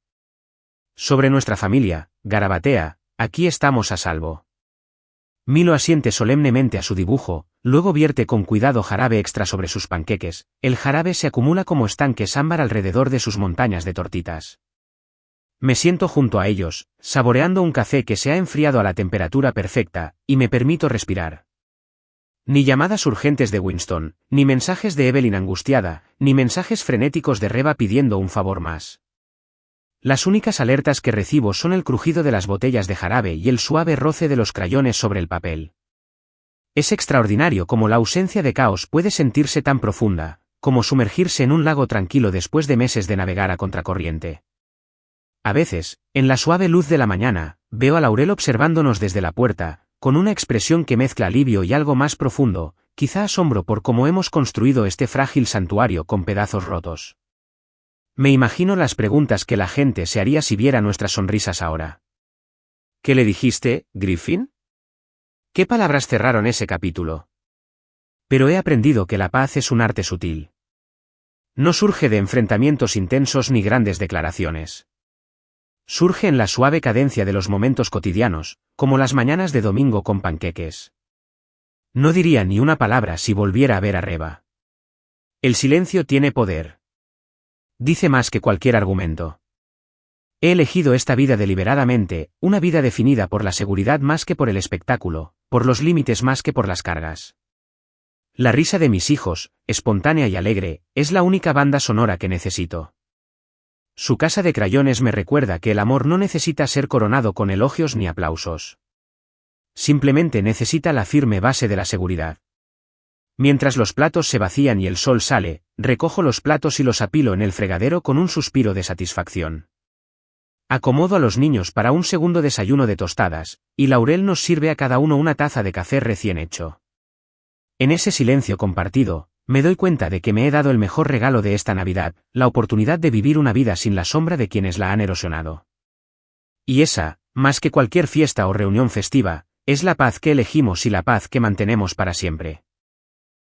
Sobre nuestra familia, garabatea, aquí estamos a salvo. Milo asiente solemnemente a su dibujo, luego vierte con cuidado jarabe extra sobre sus panqueques, el jarabe se acumula como estanques ámbar alrededor de sus montañas de tortitas. Me siento junto a ellos, saboreando un café que se ha enfriado a la temperatura perfecta, y me permito respirar. Ni llamadas urgentes de Winston, ni mensajes de Evelyn angustiada, ni mensajes frenéticos de Reba pidiendo un favor más. Las únicas alertas que recibo son el crujido de las botellas de jarabe y el suave roce de los crayones sobre el papel. Es extraordinario cómo la ausencia de caos puede sentirse tan profunda, como sumergirse en un lago tranquilo después de meses de navegar a contracorriente. A veces, en la suave luz de la mañana, veo a Laurel observándonos desde la puerta, con una expresión que mezcla alivio y algo más profundo, quizá asombro por cómo hemos construido este frágil santuario con pedazos rotos. Me imagino las preguntas que la gente se haría si viera nuestras sonrisas ahora. ¿Qué le dijiste, Griffin? ¿Qué palabras cerraron ese capítulo? Pero he aprendido que la paz es un arte sutil. No surge de enfrentamientos intensos ni grandes declaraciones. Surge en la suave cadencia de los momentos cotidianos, como las mañanas de domingo con panqueques. No diría ni una palabra si volviera a ver a Reba. El silencio tiene poder. Dice más que cualquier argumento. He elegido esta vida deliberadamente, una vida definida por la seguridad más que por el espectáculo, por los límites más que por las cargas. La risa de mis hijos, espontánea y alegre, es la única banda sonora que necesito. Su casa de crayones me recuerda que el amor no necesita ser coronado con elogios ni aplausos. Simplemente necesita la firme base de la seguridad. Mientras los platos se vacían y el sol sale, recojo los platos y los apilo en el fregadero con un suspiro de satisfacción. Acomodo a los niños para un segundo desayuno de tostadas, y Laurel nos sirve a cada uno una taza de café recién hecho. En ese silencio compartido, me doy cuenta de que me he dado el mejor regalo de esta Navidad, la oportunidad de vivir una vida sin la sombra de quienes la han erosionado. Y esa, más que cualquier fiesta o reunión festiva, es la paz que elegimos y la paz que mantenemos para siempre.